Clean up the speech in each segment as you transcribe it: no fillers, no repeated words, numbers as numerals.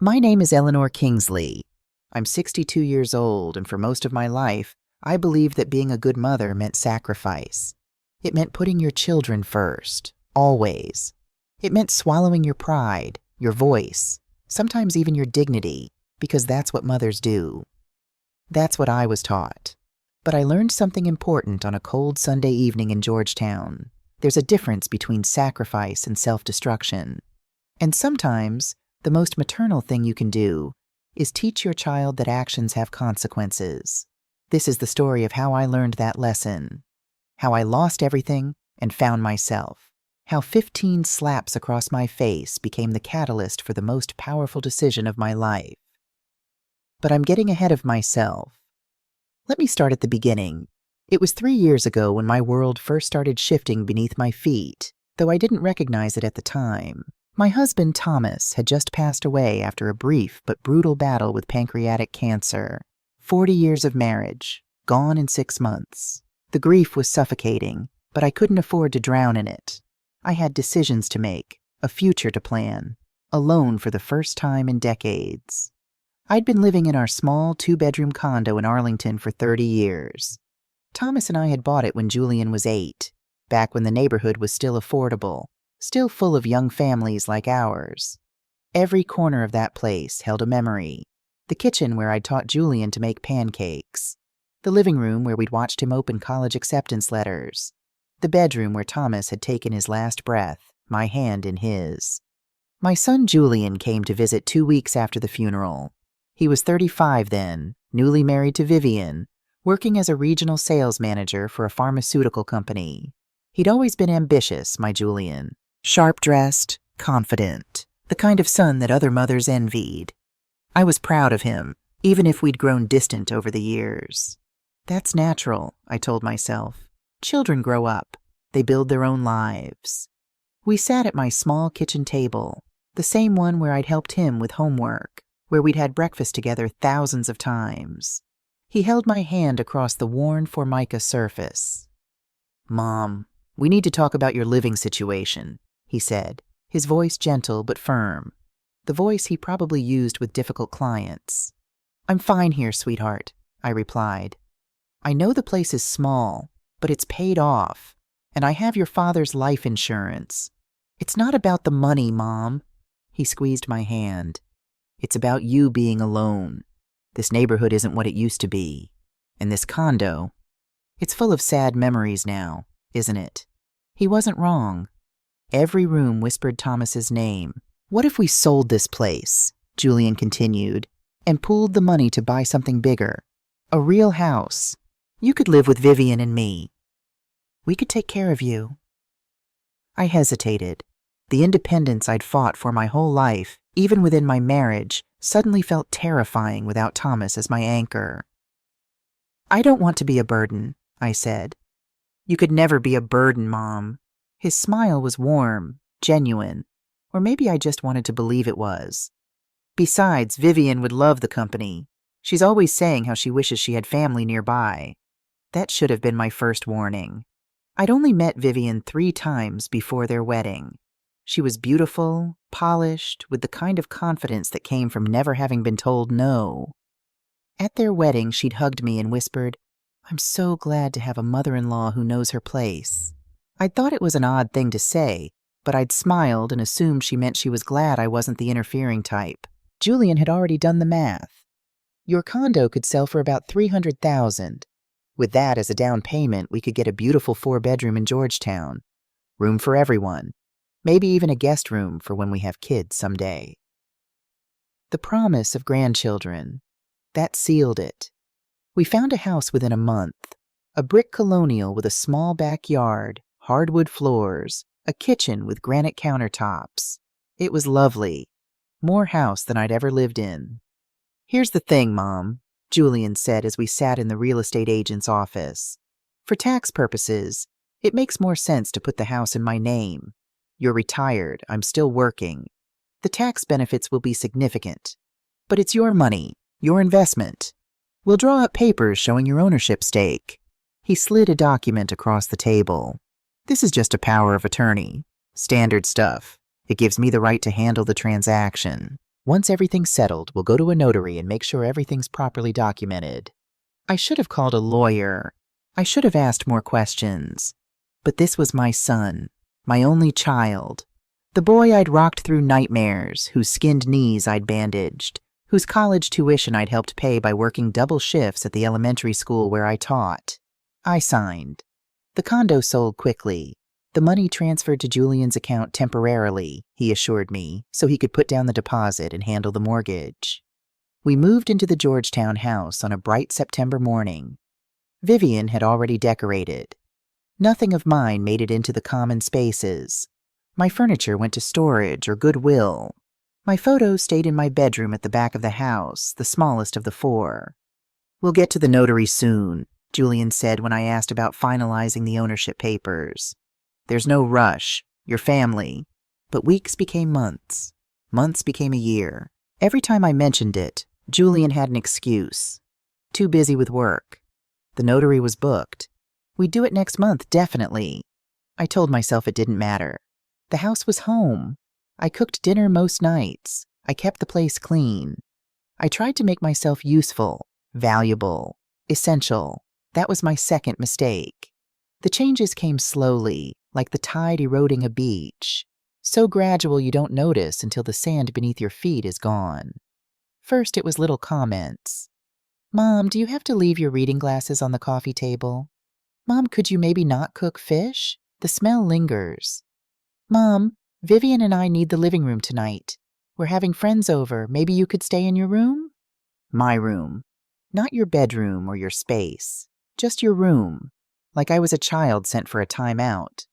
My name is Eleanor Kingsley. I'm 62 years old, and for most of my life, I believed that being a good mother meant sacrifice. It meant putting your children first, always. It meant swallowing your pride, your voice, sometimes even your dignity, because that's what mothers do. That's what I was taught. But I learned something important on a cold Sunday evening in Georgetown. There's a difference between sacrifice and self-destruction. And sometimes, the most maternal thing you can do is teach your child that actions have consequences. This is the story of how I learned that lesson. How I lost everything and found myself. How 15 slaps across my face became the catalyst for the most powerful decision of my life. But I'm getting ahead of myself. Let me start at the beginning. It was 3 years ago when my world first started shifting beneath my feet, though I didn't recognize it at the time. My husband, Thomas, had just passed away after a brief but brutal battle with pancreatic cancer. 40 years of marriage, gone in 6 months. The grief was suffocating, but I couldn't afford to drown in it. I had decisions to make, a future to plan, alone for the first time in decades. I'd been living in our small 2-bedroom condo in Arlington for 30 years. Thomas and I had bought it when Julian was 8, back when the neighborhood was still affordable, still full of young families like ours. Every corner of that place held a memory. The kitchen where I'd taught Julian to make pancakes. The living room where we'd watched him open college acceptance letters. The bedroom where Thomas had taken his last breath, my hand in his. My son Julian came to visit 2 weeks after the funeral. He was 35 then, newly married to Vivian, working as a regional sales manager for a pharmaceutical company. He'd always been ambitious, my Julian. Sharp-dressed, confident, the kind of son that other mothers envied. I was proud of him, even if we'd grown distant over the years. That's natural, I told myself. Children grow up. They build their own lives. We sat at my small kitchen table, the same one where I'd helped him with homework, where we'd had breakfast together thousands of times. He held my hand across the worn Formica surface. "Mom, we need to talk about your living situation," he said, his voice gentle but firm, the voice he probably used with difficult clients. "I'm fine here, sweetheart," I replied. "I know the place is small, but it's paid off, and I have your father's life insurance. It's not about the money, Mom." He squeezed my hand. "It's about you being alone. This neighborhood isn't what it used to be. And this condo, it's full of sad memories now, isn't it?" He wasn't wrong. Every room whispered Thomas's name. "What if we sold this place," Julian continued, "and pooled the money to buy something bigger? A real house. You could live with Vivian and me. We could take care of you." I hesitated. The independence I'd fought for my whole life, even within my marriage, suddenly felt terrifying without Thomas as my anchor. "I don't want to be a burden," I said. "You could never be a burden, Mom." His smile was warm, genuine, or maybe I just wanted to believe it was. "Besides, Vivian would love the company. She's always saying how she wishes she had family nearby." That should have been my first warning. I'd only met Vivian 3 times before their wedding. She was beautiful, polished, with the kind of confidence that came from never having been told no. At their wedding, she'd hugged me and whispered, "I'm so glad to have a mother-in-law who knows her place." I'd thought it was an odd thing to say, but I'd smiled and assumed she meant she was glad I wasn't the interfering type. Julian had already done the math. "Your condo could sell for about $300,000. With that as a down payment, we could get a beautiful 4-bedroom in Georgetown. Room for everyone. Maybe even a guest room for when we have kids someday." The promise of grandchildren. That sealed it. We found a house within a month. A brick colonial with a small backyard, hardwood floors, a kitchen with granite countertops. It was lovely. More house than I'd ever lived in. "Here's the thing, Mom," Julian said as we sat in the real estate agent's office. "For tax purposes, it makes more sense to put the house in my name. You're retired. I'm still working. The tax benefits will be significant. But it's your money, your investment. We'll draw up papers showing your ownership stake." He slid a document across the table. "This is just a power of attorney. Standard stuff. It gives me the right to handle the transaction." Once everything's settled, we'll go to a notary and make sure everything's properly documented. I should have called a lawyer. I should have asked more questions. But this was my son, my only child. The boy I'd rocked through nightmares, whose skinned knees I'd bandaged, whose college tuition I'd helped pay by working double shifts at the elementary school where I taught. I signed. The condo sold quickly. The money transferred to Julian's account temporarily, he assured me, so he could put down the deposit and handle the mortgage. We moved into the Georgetown house on a bright September morning. Vivian had already decorated. Nothing of mine made it into the common spaces. My furniture went to storage or Goodwill. My photos stayed in my bedroom at the back of the house, the smallest of the four. "We'll get to the notary soon," Julian said when I asked about finalizing the ownership papers. "There's no rush. Your family." But weeks became months. Months became a year. Every time I mentioned it, Julian had an excuse. Too busy with work. The notary was booked. We'd do it next month, definitely. I told myself it didn't matter. The house was home. I cooked dinner most nights. I kept the place clean. I tried to make myself useful, valuable, essential. That was my second mistake. The changes came slowly, like the tide eroding a beach. So gradual you don't notice until the sand beneath your feet is gone. First, it was little comments. "Mom, do you have to leave your reading glasses on the coffee table? Mom, could you maybe not cook fish? The smell lingers. Mom, Vivian and I need the living room tonight. We're having friends over. Maybe you could stay in your room?" My room. Not your bedroom or your space. Just your room. Like I was a child sent for a timeout.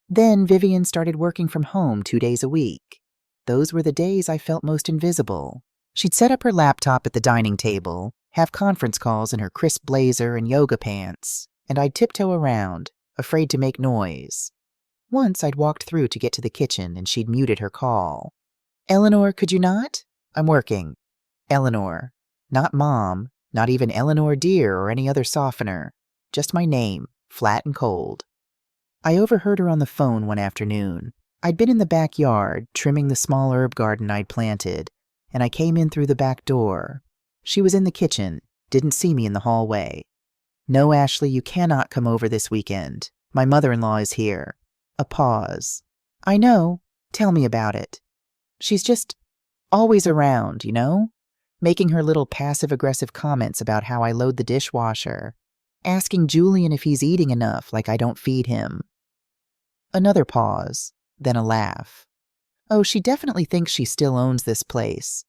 Then Vivian started working from home 2 days a week. Those were the days I felt most invisible. She'd set up her laptop at the dining table, have conference calls in her crisp blazer and yoga pants, and I'd tiptoe around, afraid to make noise. Once I'd walked through to get to the kitchen and she'd muted her call. "Eleanor, could you not? I'm working." Eleanor. Not Mom, not even Eleanor dear or any other softener. Just my name, flat and cold. I overheard her on the phone one afternoon. I'd been in the backyard, trimming the small herb garden I'd planted, and I came in through the back door. She was in the kitchen, didn't see me in the hallway. "No, Ashley, you cannot come over this weekend. My mother-in-law is here." A pause. "I know. Tell me about it." "She's just always around, you know? Making her little passive-aggressive comments about how I load the dishwasher. Asking Julian if he's eating enough like I don't feed him." Another pause, then a laugh. "Oh, she definitely thinks she still owns this place.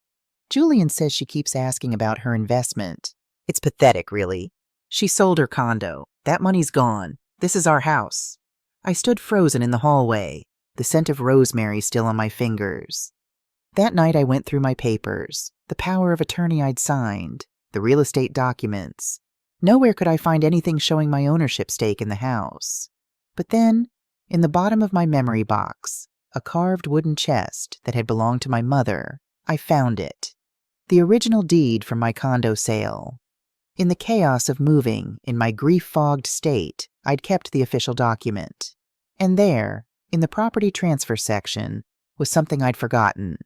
Julian says she keeps asking about her investment. It's pathetic, really. She sold her condo. That money's gone. This is our house." I stood frozen in the hallway, the scent of rosemary still on my fingers. That night I went through my papers, the power of attorney I'd signed, the real estate documents. Nowhere could I find anything showing my ownership stake in the house. But then, in the bottom of my memory box, a carved wooden chest that had belonged to my mother, I found it. The original deed from my condo sale. In the chaos of moving, in my grief-fogged state, I'd kept the official document. And there, in the property transfer section, was something I'd forgotten.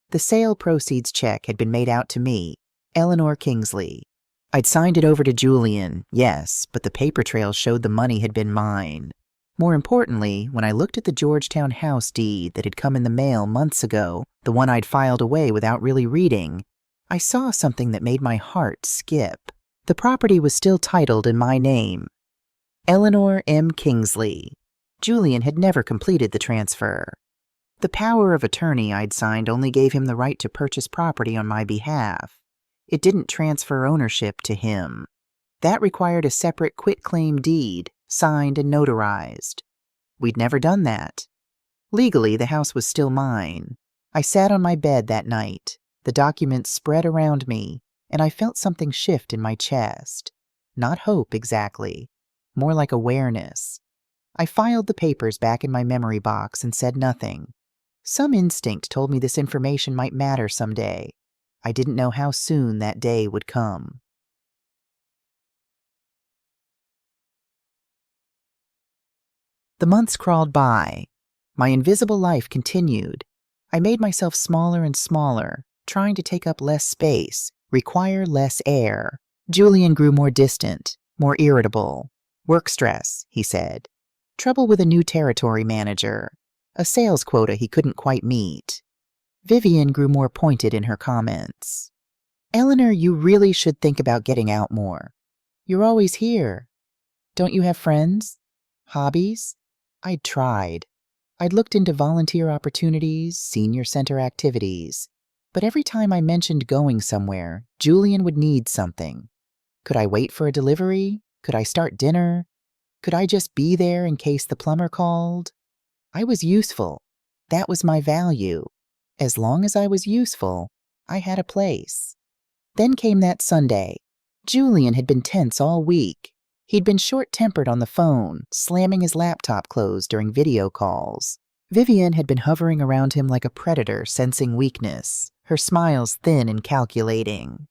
The sale proceeds check had been made out to me, Eleanor Kingsley. I'd signed it over to Julian, yes, but the paper trail showed the money had been mine. More importantly, when I looked at the Georgetown house deed that had come in the mail months ago, the one I'd filed away without really reading, I saw something that made my heart skip. The property was still titled in my name. Eleanor M. Kingsley. Julian had never completed the transfer. The power of attorney I'd signed only gave him the right to purchase property on my behalf. It didn't transfer ownership to him. That required a separate quitclaim deed, signed and notarized. We'd never done that. Legally, the house was still mine. I sat on my bed that night, the documents spread around me, and I felt something shift in my chest. Not hope, exactly. More like awareness. I filed the papers back in my memory box and said nothing. Some instinct told me this information might matter someday. I didn't know how soon that day would come. The months crawled by. My invisible life continued. I made myself smaller and smaller, trying to take up less space, require less air. Julian grew more distant, more irritable. Work stress, he said. Trouble with a new territory manager. A sales quota he couldn't quite meet. Vivian grew more pointed in her comments. Eleanor, you really should think about getting out more. You're always here. Don't you have friends? Hobbies? I'd tried. I'd looked into volunteer opportunities, senior center activities. But every time I mentioned going somewhere, Julian would need something. Could I wait for a delivery? Could I start dinner? Could I just be there in case the plumber called? I was useful. That was my value. As long as I was useful, I had a place. Then came that Sunday. Julian had been tense all week. He'd been short-tempered on the phone, slamming his laptop closed during video calls. Vivian had been hovering around him like a predator sensing weakness, her smiles thin and calculating.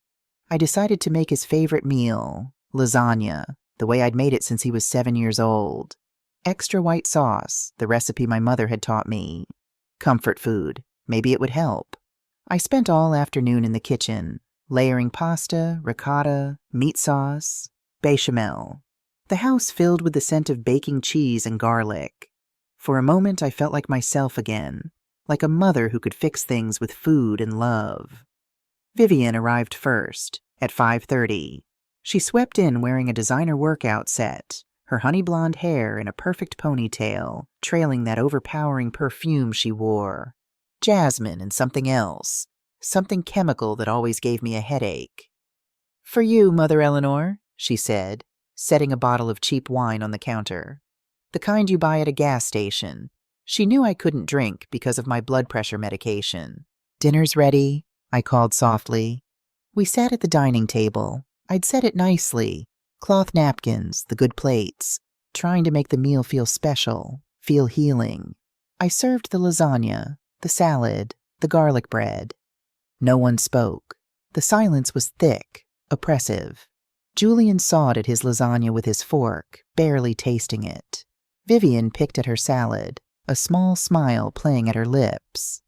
I decided to make his favorite meal, lasagna, the way I'd made it since he was 7 years old. Extra white sauce, the recipe my mother had taught me. Comfort food, maybe it would help. I spent all afternoon in the kitchen, layering pasta, ricotta, meat sauce, bechamel. The house filled with the scent of baking cheese and garlic. For a moment I felt like myself again, like a mother who could fix things with food and love. Vivian arrived first, at 5:30. She swept in wearing a designer workout set, her honey blonde hair in a perfect ponytail, trailing that overpowering perfume she wore. Jasmine and something else, something chemical that always gave me a headache. "For you, Mother Eleanor," she said, setting a bottle of cheap wine on the counter. The kind you buy at a gas station. She knew I couldn't drink because of my blood pressure medication. "Dinner's ready," I called softly. We sat at the dining table. I'd set it nicely. Cloth napkins, the good plates, trying to make the meal feel special, feel healing. I served the lasagna, the salad, the garlic bread. No one spoke. The silence was thick, oppressive. Julian sawed at his lasagna with his fork, barely tasting it. Vivian picked at her salad, a small smile playing at her lips.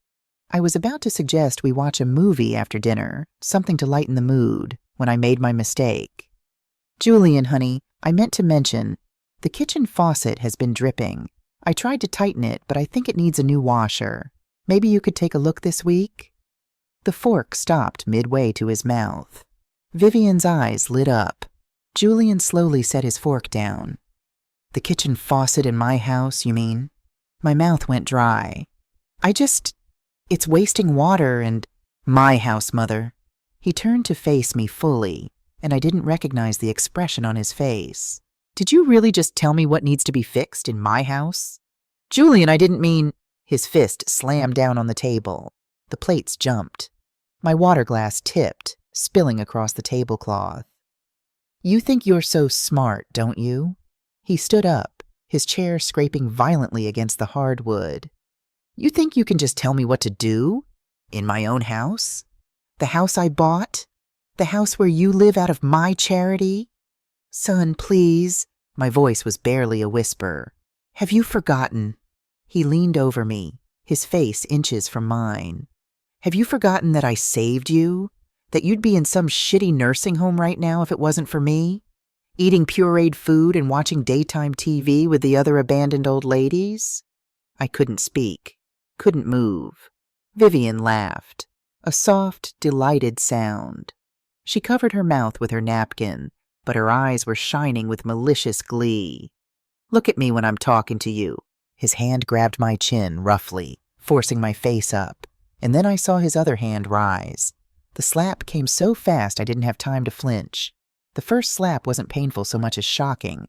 I was about to suggest we watch a movie after dinner, something to lighten the mood, when I made my mistake. "Julian, honey, I meant to mention, the kitchen faucet has been dripping. I tried to tighten it, but I think it needs a new washer. Maybe you could take a look this week?" The fork stopped midway to his mouth. Vivian's eyes lit up. Julian slowly set his fork down. "The kitchen faucet in my house, you mean?" My mouth went dry. It's wasting water and—" "My house, Mother." He turned to face me fully, and I didn't recognize the expression on his face. "Did you really just tell me what needs to be fixed in my house?" "Julian, I didn't mean—" His fist slammed down on the table. The plates jumped. My water glass tipped, spilling across the tablecloth. "You think you're so smart, don't you?" He stood up, his chair scraping violently against the hardwood. "You think you can just tell me what to do? In my own house? The house I bought? The house where you live out of my charity? Son, please." My voice was barely a whisper. "Have you forgotten?" He leaned over me, his face inches from mine. "Have you forgotten that I saved you? That you'd be in some shitty nursing home right now if it wasn't for me? Eating pureed food and watching daytime TV with the other abandoned old ladies?" I couldn't speak, couldn't move. Vivian laughed, a soft, delighted sound. She covered her mouth with her napkin, but her eyes were shining with malicious glee. "Look at me when I'm talking to you." His hand grabbed my chin roughly, forcing my face up, and then I saw his other hand rise. The slap came so fast I didn't have time to flinch. The first slap wasn't painful so much as shocking.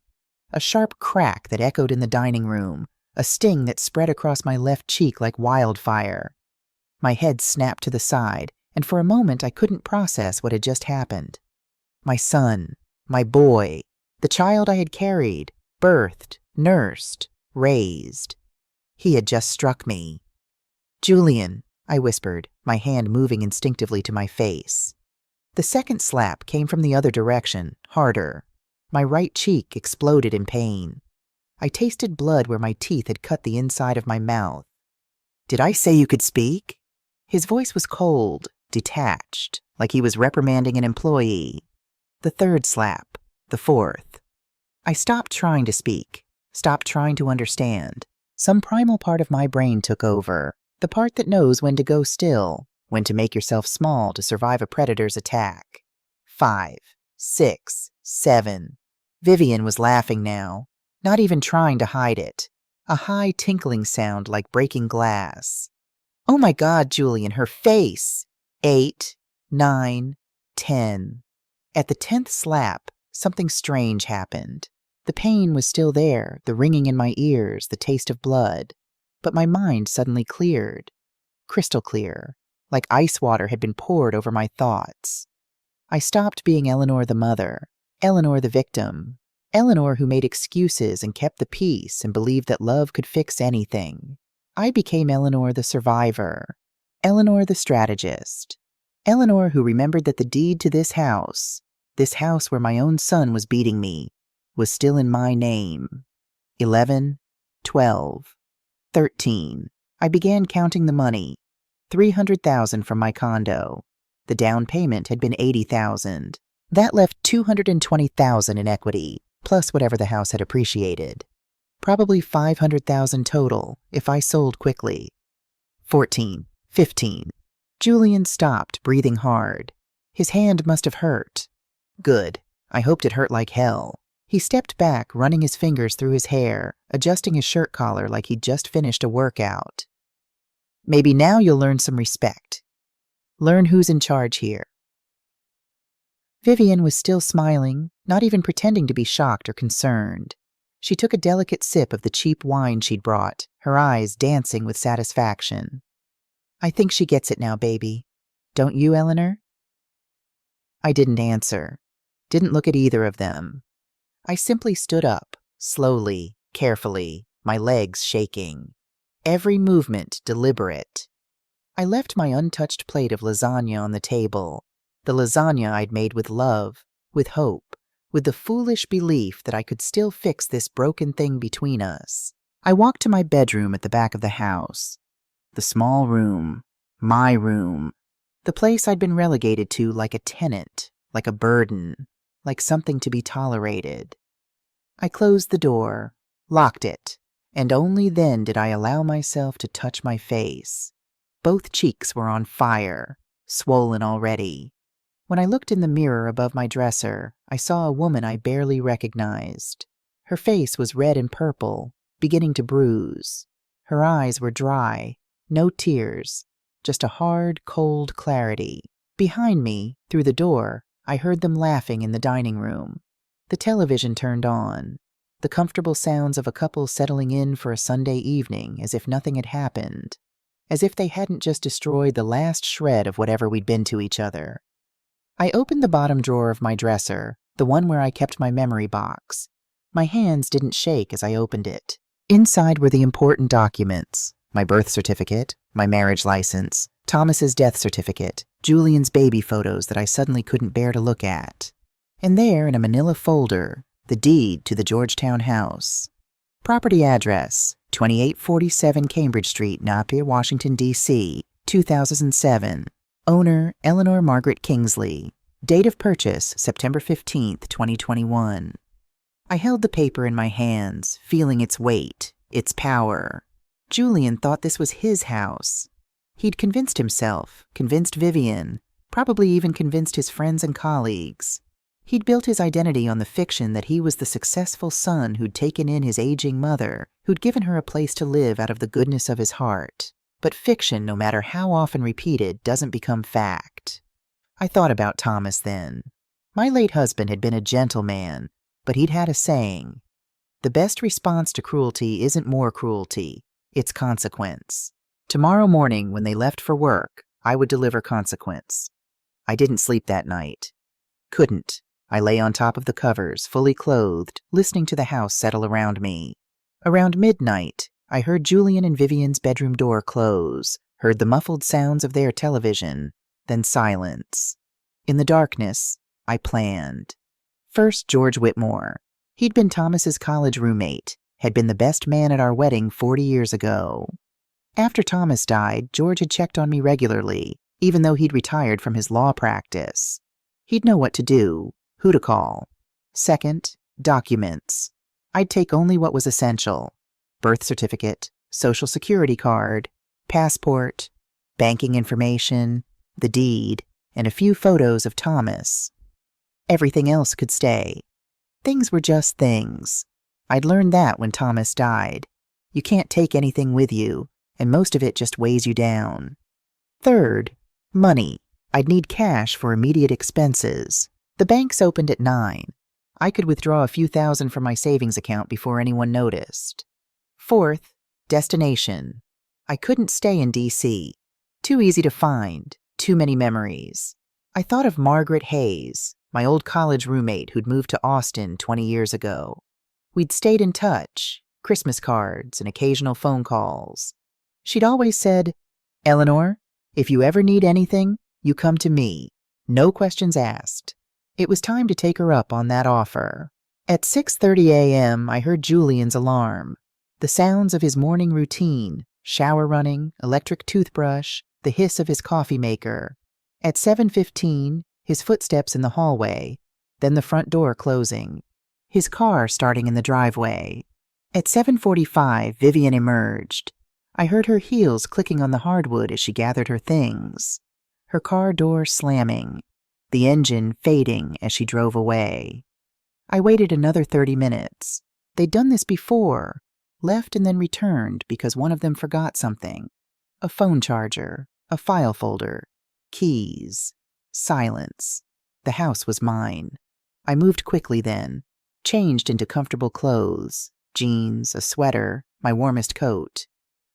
A sharp crack that echoed in the dining room, a sting that spread across my left cheek like wildfire. My head snapped to the side, and for a moment I couldn't process what had just happened. My son, my boy, the child I had carried, birthed, nursed, raised. He had just struck me. "Julian," I whispered, my hand moving instinctively to my face. The second slap came from the other direction, harder. My right cheek exploded in pain. I tasted blood where my teeth had cut the inside of my mouth. Did I say you could speak? His voice was cold, detached, like he was reprimanding an employee. The third slap. The fourth. I stopped trying to speak, stopped trying to understand. Some primal part of my brain took over, the part that knows when to go still, when to make yourself small to survive a predator's attack. 5, 6, 7. Vivian was laughing now, not even trying to hide it. A high tinkling sound like breaking glass. Oh my God, Julian, her face! 8, 9, 10. At the 10th slap, something strange happened. The pain was still there, the ringing in my ears, the taste of blood. But my mind suddenly cleared. Crystal clear, like ice water had been poured over my thoughts. I stopped being Eleanor the mother, Eleanor the victim, Eleanor who made excuses and kept the peace and believed that love could fix anything. I became Eleanor the survivor, Eleanor the strategist, Eleanor who remembered that the deed to this house where my own son was beating me, was still in my name. 11, 12, 13. I began counting the money. $300,000 from my condo. The down payment had been $80,000. That left $220,000 in equity, plus whatever the house had appreciated. Probably $500,000 total if I sold quickly. 14, 15. Julian stopped, breathing hard. His hand must have hurt. Good. I hoped it hurt like hell. He stepped back, running his fingers through his hair, adjusting his shirt collar like he'd just finished a workout. Maybe now you'll learn some respect. Learn who's in charge here. Vivian was still smiling, not even pretending to be shocked or concerned. She took a delicate sip of the cheap wine she'd brought, her eyes dancing with satisfaction. I think she gets it now, baby. Don't you, Eleanor? I didn't answer. Didn't look at either of them. I simply stood up, slowly, carefully, my legs shaking. Every movement deliberate. I left my untouched plate of lasagna on the table, the lasagna I'd made with love, with hope, with the foolish belief that I could still fix this broken thing between us. I walked to my bedroom at the back of the house. The small room, my room, the place I'd been relegated to like a tenant, like a burden, like something to be tolerated. I closed the door, locked it, and only then did I allow myself to touch my face. Both cheeks were on fire, swollen already. When I looked in the mirror above my dresser, I saw a woman I barely recognized. Her face was red and purple, beginning to bruise. Her eyes were dry, no tears, just a hard, cold clarity. Behind me, through the door, I heard them laughing in the dining room. The television turned on. The comfortable sounds of a couple settling in for a Sunday evening as if nothing had happened. As if they hadn't just destroyed the last shred of whatever we'd been to each other. I opened the bottom drawer of my dresser, the one where I kept my memory box. My hands didn't shake as I opened it. Inside were the important documents. My birth certificate, my marriage license, Thomas's death certificate, Julian's baby photos that I suddenly couldn't bear to look at. And there, in a manila folder, the deed to the Georgetown house. Property address, 2847 Cambridge Street, Napier, Washington, D.C., 2007. Owner, Eleanor Margaret Kingsley. Date of purchase, September 15th, 2021. I held the paper in my hands, feeling its weight, its power. Julian thought this was his house. He'd convinced himself, convinced Vivian, probably even convinced his friends and colleagues. He'd built his identity on the fiction that he was the successful son who'd taken in his aging mother, who'd given her a place to live out of the goodness of his heart. But fiction, no matter how often repeated, doesn't become fact. I thought about Thomas then. My late husband had been a gentleman, but he'd had a saying. The best response to cruelty isn't more cruelty, it's consequence. Tomorrow morning, when they left for work, I would deliver consequence. I didn't sleep that night. Couldn't. I lay on top of the covers, fully clothed, listening to the house settle around me. Around midnight, I heard Julian and Vivian's bedroom door close, heard the muffled sounds of their television, then silence. In the darkness, I planned. First, George Whitmore. He'd been Thomas's college roommate, had been the best man at our wedding 40 years ago. After Thomas died, George had checked on me regularly, even though he'd retired from his law practice. He'd know what to do, who to call. Second, documents. I'd take only what was essential: birth certificate, social security card, passport, banking information, the deed, and a few photos of Thomas. Everything else could stay. Things were just things. I'd learned that when Thomas died. You can't take anything with you, and most of it just weighs you down. Third, money. I'd need cash for immediate expenses. The banks opened at 9. I could withdraw a few thousand from my savings account before anyone noticed. Fourth, destination. I couldn't stay in D.C. Too easy to find, too many memories. I thought of Margaret Hayes, my old college roommate who'd moved to Austin 20 years ago. We'd stayed in touch, Christmas cards and occasional phone calls. She'd always said, "Eleanor, if you ever need anything, you come to me. No questions asked." It was time to take her up on that offer. At 6:30 a.m., I heard Julian's alarm. The sounds of his morning routine, shower running, electric toothbrush, the hiss of his coffee maker. At 7:15, his footsteps in the hallway, then the front door closing. His car starting in the driveway. At 7:45, Vivian emerged. I heard her heels clicking on the hardwood as she gathered her things. Her car door slamming. The engine fading as she drove away. I waited another 30 minutes. They'd done this before, left and then returned because one of them forgot something. A phone charger, a file folder, keys, silence. The house was mine. I moved quickly then, changed into comfortable clothes, jeans, a sweater, my warmest coat.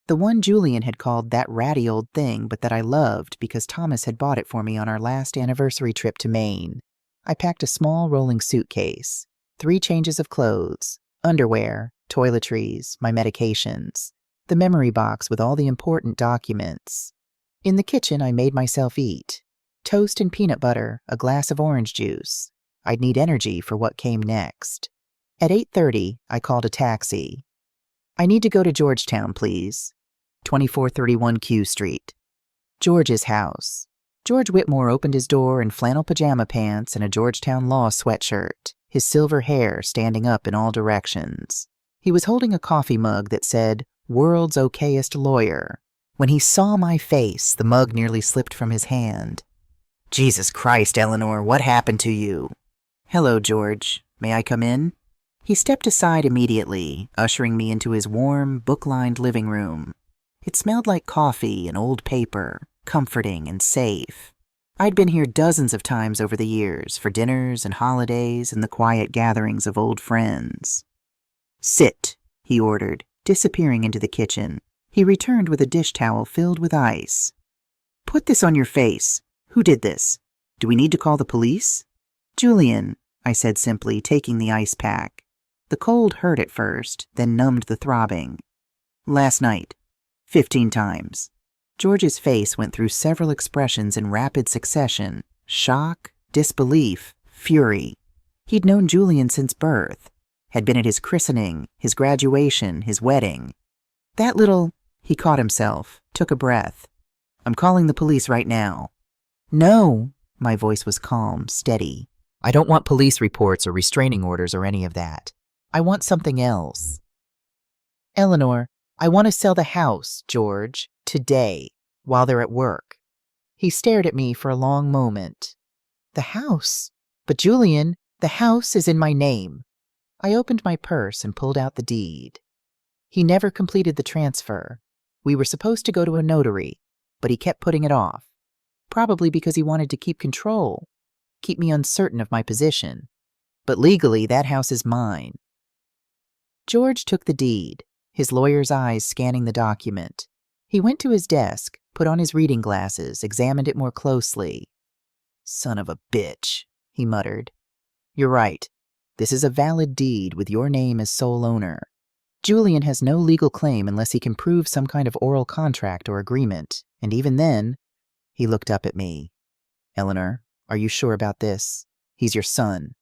The one Julian had called that ratty old thing, but that I loved because Thomas had bought it for me on our last anniversary trip to Maine. I packed a small rolling suitcase, 3 changes of clothes, underwear, toiletries, my medications, the memory box with all the important documents. In the kitchen, I made myself eat. Toast and peanut butter, a glass of orange juice. I'd need energy for what came next. At 8:30, I called a taxi. "I need to go to Georgetown, please." 2431 Q Street. George's house. George Whitmore opened his door in flannel pajama pants and a Georgetown law sweatshirt, his silver hair standing up in all directions. He was holding a coffee mug that said, "World's Okayest Lawyer." When he saw my face, the mug nearly slipped from his hand. "Jesus Christ, Eleanor, what happened to you?" "Hello, George. May I come in?" He stepped aside immediately, ushering me into his warm, book-lined living room. It smelled like coffee and old paper, comforting and safe. I'd been here dozens of times over the years for dinners and holidays and the quiet gatherings of old friends. "Sit," he ordered, disappearing into the kitchen. He returned with a dish towel filled with ice. "Put this on your face. Who did this? Do we need to call the police?" "Julian," I said simply, taking the ice pack. The cold hurt at first, then numbed the throbbing. "Last night. 15 times. George's face went through several expressions in rapid succession: shock, disbelief, fury. He'd known Julian since birth, had been at his christening, his graduation, his wedding. That little... He caught himself, took a breath. "I'm calling the police right now." "No." My voice was calm, steady. "I don't want police reports or restraining orders or any of that. I want something else." "Eleanor, I want to sell the house, George, today, while they're at work." He stared at me for a long moment. "The house? But Julian, the house is in my name." I opened my purse and pulled out the deed. He never completed the transfer. We were supposed to go to a notary, but he kept putting it off, probably because he wanted to keep control, keep me uncertain of my position. But legally, that house is mine. George took the deed, his lawyer's eyes scanning the document. He went to his desk, put on his reading glasses, examined it more closely. "Son of a bitch," he muttered. "You're right. This is a valid deed with your name as sole owner. Julian has no legal claim unless he can prove some kind of oral contract or agreement, and even then..." He looked up at me. "Eleanor, are you sure about this? He's your son."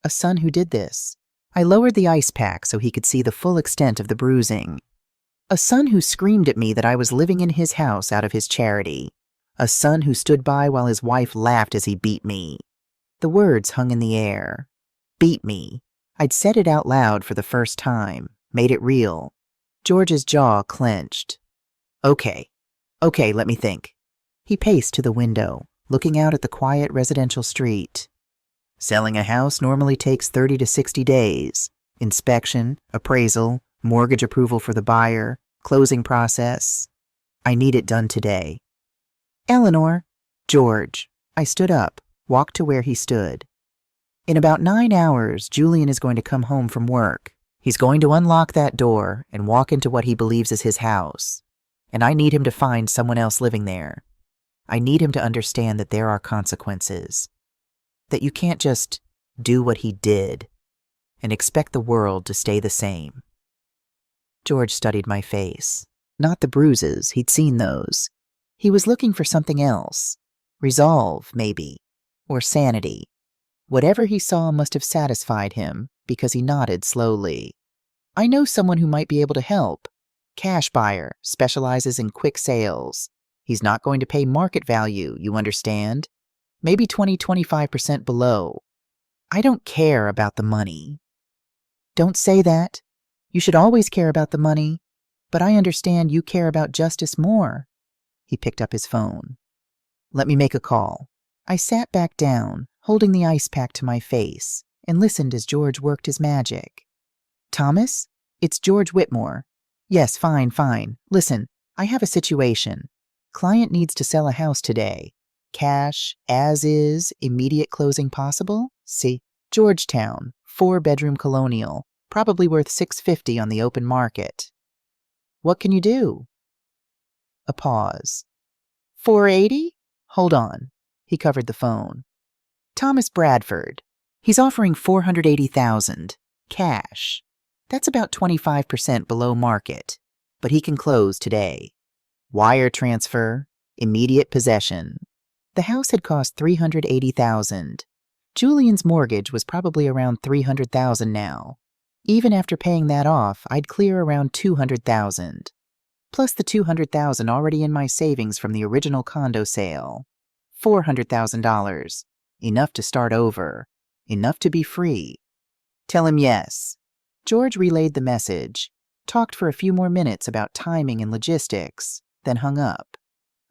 "A son who did this." I lowered the ice pack so he could see the full extent of the bruising. A son who screamed at me that I was living in his house out of his charity. A son who stood by while his wife laughed as he beat me. The words hung in the air. Beat me. I'd said it out loud for the first time, made it real. George's jaw clenched. Okay, let me think. He paced to the window, looking out at the quiet residential street. Selling a house normally takes 30 to 60 days. Inspection, appraisal, mortgage approval for the buyer, closing process. I need it done today. Eleanor. George. I stood up, walked to where he stood. In about 9 hours, Julian is going to come home from work. He's going to unlock that door and walk into what he believes is his house. And I need him to find someone else living there. I need him to understand that there are consequences. That you can't just do what he did and expect the world to stay the same. George studied my face. Not the bruises, he'd seen those. He was looking for something else. Resolve, maybe. Or sanity. Whatever he saw must have satisfied him because he nodded slowly. I know someone who might be able to help. Cash buyer, specializes in quick sales. He's not going to pay market value, you understand? Maybe 20-25% below. I don't care about the money. Don't say that. You should always care about the money, but I understand you care about justice more. He picked up his phone. Let me make a call. I sat back down, holding the ice pack to my face, and listened as George worked his magic. Thomas? It's George Whitmore. Yes, fine. Listen, I have a situation. Client needs to sell a house today. Cash, as is, immediate closing possible? See, Georgetown, 4-bedroom colonial, probably worth $650 on the open market. What can you do? A pause. $480? Hold on. He covered the phone. Thomas Bradford. He's offering $480,000. Cash. That's about 25% below market, but he can close today. Wire transfer, immediate possession. The house had cost $380,000. Julian's mortgage was probably around $300,000 now. Even after paying that off, I'd clear around $200,000. Plus the $200,000 already in my savings from the original condo sale. $400,000. Enough to start over. Enough to be free. Tell him yes. George relayed the message, talked for a few more minutes about timing and logistics, then hung up.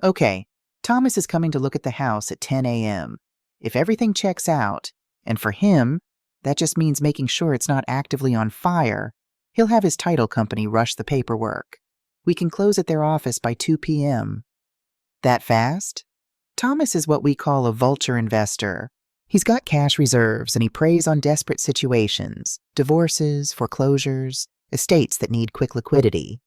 Okay, Thomas is coming to look at the house at 10 a.m. If everything checks out, and for him, that just means making sure it's not actively on fire, he'll have his title company rush the paperwork. We can close at their office by 2 p.m. That fast? Thomas is what we call a vulture investor. He's got cash reserves and he preys on desperate situations, divorces, foreclosures, estates that need quick liquidity.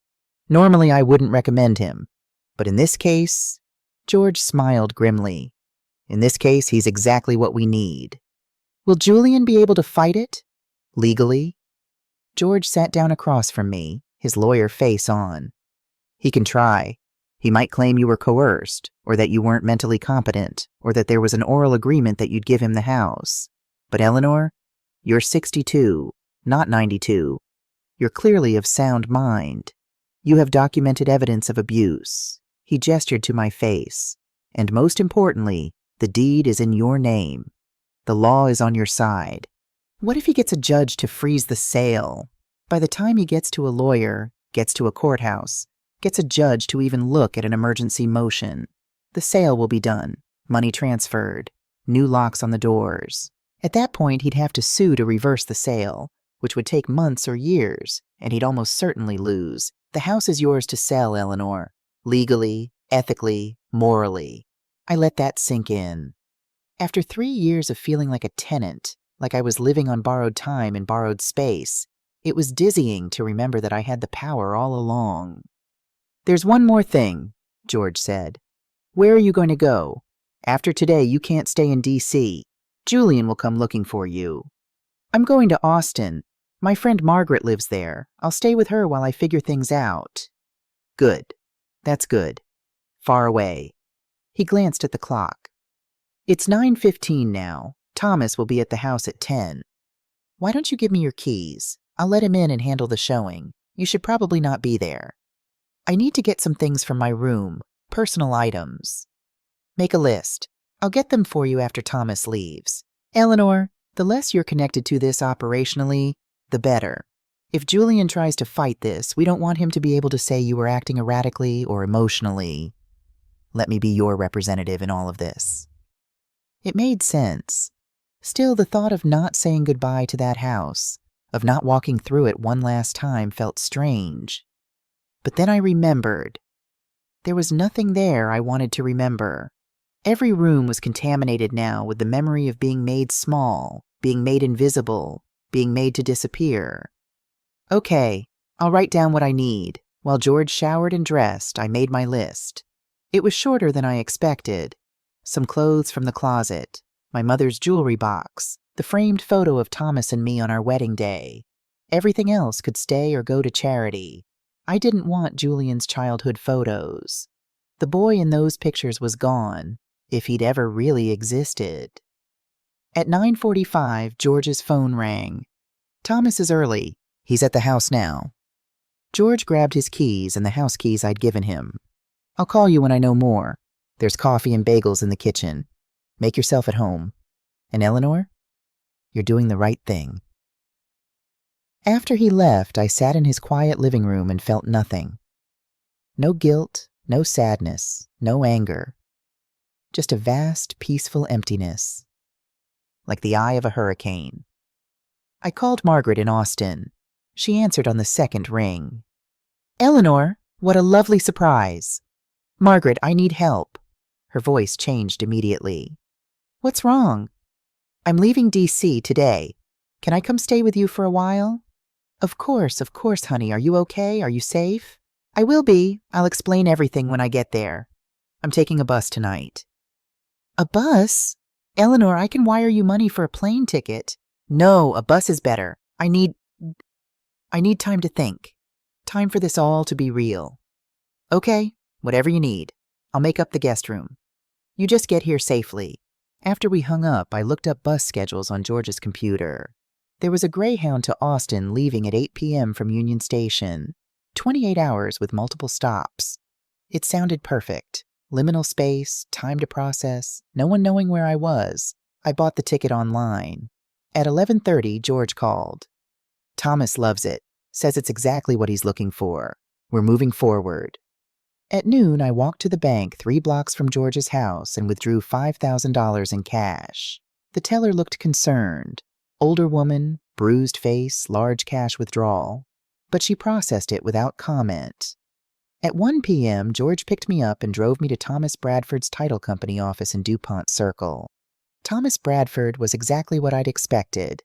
Normally I wouldn't recommend him, but in this case, George smiled grimly. In this case, he's exactly what we need. Will Julian be able to fight it? Legally? George sat down across from me, his lawyer face on. He can try. He might claim you were coerced, or that you weren't mentally competent, or that there was an oral agreement that you'd give him the house. But Eleanor, you're 62, not 92. You're clearly of sound mind. You have documented evidence of abuse. He gestured to my face. And most importantly, the deed is in your name. The law is on your side. What if he gets a judge to freeze the sale? By the time he gets to a lawyer, gets to a courthouse, gets a judge to even look at an emergency motion, the sale will be done, money transferred, new locks on the doors. At that point, he'd have to sue to reverse the sale, which would take months or years, and he'd almost certainly lose. The house is yours to sell, Eleanor. Legally, ethically, morally. I let that sink in. After 3 years of feeling like a tenant, like I was living on borrowed time and borrowed space, it was dizzying to remember that I had the power all along. There's one more thing, George said. Where are you going to go? After today, you can't stay in D.C. Julian will come looking for you. I'm going to Austin. My friend Margaret lives there. I'll stay with her while I figure things out. Good. That's good. Far away. He glanced at the clock. It's 9:15 now. Thomas will be at the house at 10. Why don't you give me your keys? I'll let him in and handle the showing. You should probably not be there. I need to get some things from my room, personal items. Make a list. I'll get them for you after Thomas leaves. Eleanor, the less you're connected to this operationally, the better. If Julian tries to fight this, we don't want him to be able to say you were acting erratically or emotionally. Let me be your representative in all of this. It made sense. Still, the thought of not saying goodbye to that house, of not walking through it one last time, felt strange. But then I remembered. There was nothing there I wanted to remember. Every room was contaminated now with the memory of being made small, being made invisible, being made to disappear. Okay, I'll write down what I need. While George showered and dressed, I made my list. It was shorter than I expected. Some clothes from the closet, my mother's jewelry box, the framed photo of Thomas and me on our wedding day. Everything else could stay or go to charity. I didn't want Julian's childhood photos. The boy in those pictures was gone, if he'd ever really existed. At 9:45, George's phone rang. Thomas is early. He's at the house now. George grabbed his keys and the house keys I'd given him. I'll call you when I know more. There's coffee and bagels in the kitchen. Make yourself at home. And Eleanor, you're doing the right thing. After he left, I sat in his quiet living room and felt nothing. No guilt, no sadness, no anger. Just a vast, peaceful emptiness. Like the eye of a hurricane. I called Margaret in Austin. She answered on the second ring. Eleanor, what a lovely surprise. Margaret, I need help. Her voice changed immediately. What's wrong? I'm leaving D.C. today. Can I come stay with you for a while? Of course, honey. Are you okay? Are you safe? I will be. I'll explain everything when I get there. I'm taking a bus tonight. A bus? Eleanor, I can wire you money for a plane ticket. No, a bus is better. I need time to think. Time for this all to be real. Okay, whatever you need. I'll make up the guest room. You just get here safely. After we hung up, I looked up bus schedules on George's computer. There was a Greyhound to Austin leaving at 8 p.m. from Union Station. 28 hours with multiple stops. It sounded perfect. Liminal space, time to process, no one knowing where I was. I bought the ticket online. At 11:30, George called. Thomas loves it. Says it's exactly what he's looking for. We're moving forward. At noon, I walked to the bank 3 blocks from George's house and withdrew $5,000 in cash. The teller looked concerned. Older woman, bruised face, large cash withdrawal. But she processed it without comment. At 1 p.m., George picked me up and drove me to Thomas Bradford's title company office in DuPont Circle. Thomas Bradford was exactly what I'd expected.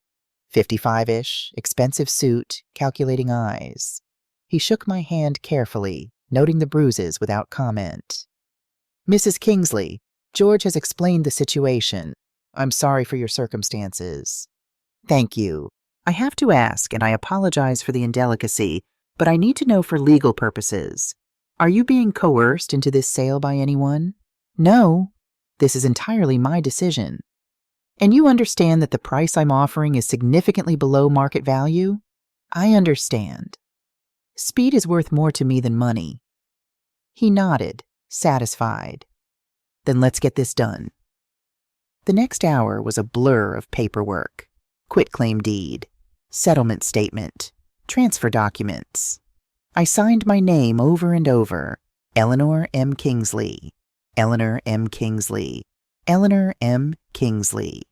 55-ish, expensive suit, calculating eyes. He shook my hand carefully, noting the bruises without comment. Mrs. Kingsley, George has explained the situation. I'm sorry for your circumstances. Thank you. I have to ask, and I apologize for the indelicacy, but I need to know for legal purposes. Are you being coerced into this sale by anyone? No. This is entirely my decision. And you understand that the price I'm offering is significantly below market value? I understand. Speed is worth more to me than money. He nodded, satisfied. Then let's get this done. The next hour was a blur of paperwork. Quitclaim deed, settlement statement, transfer documents. I signed my name over and over. Eleanor M. Kingsley. Eleanor M. Kingsley. Eleanor M. Kingsley.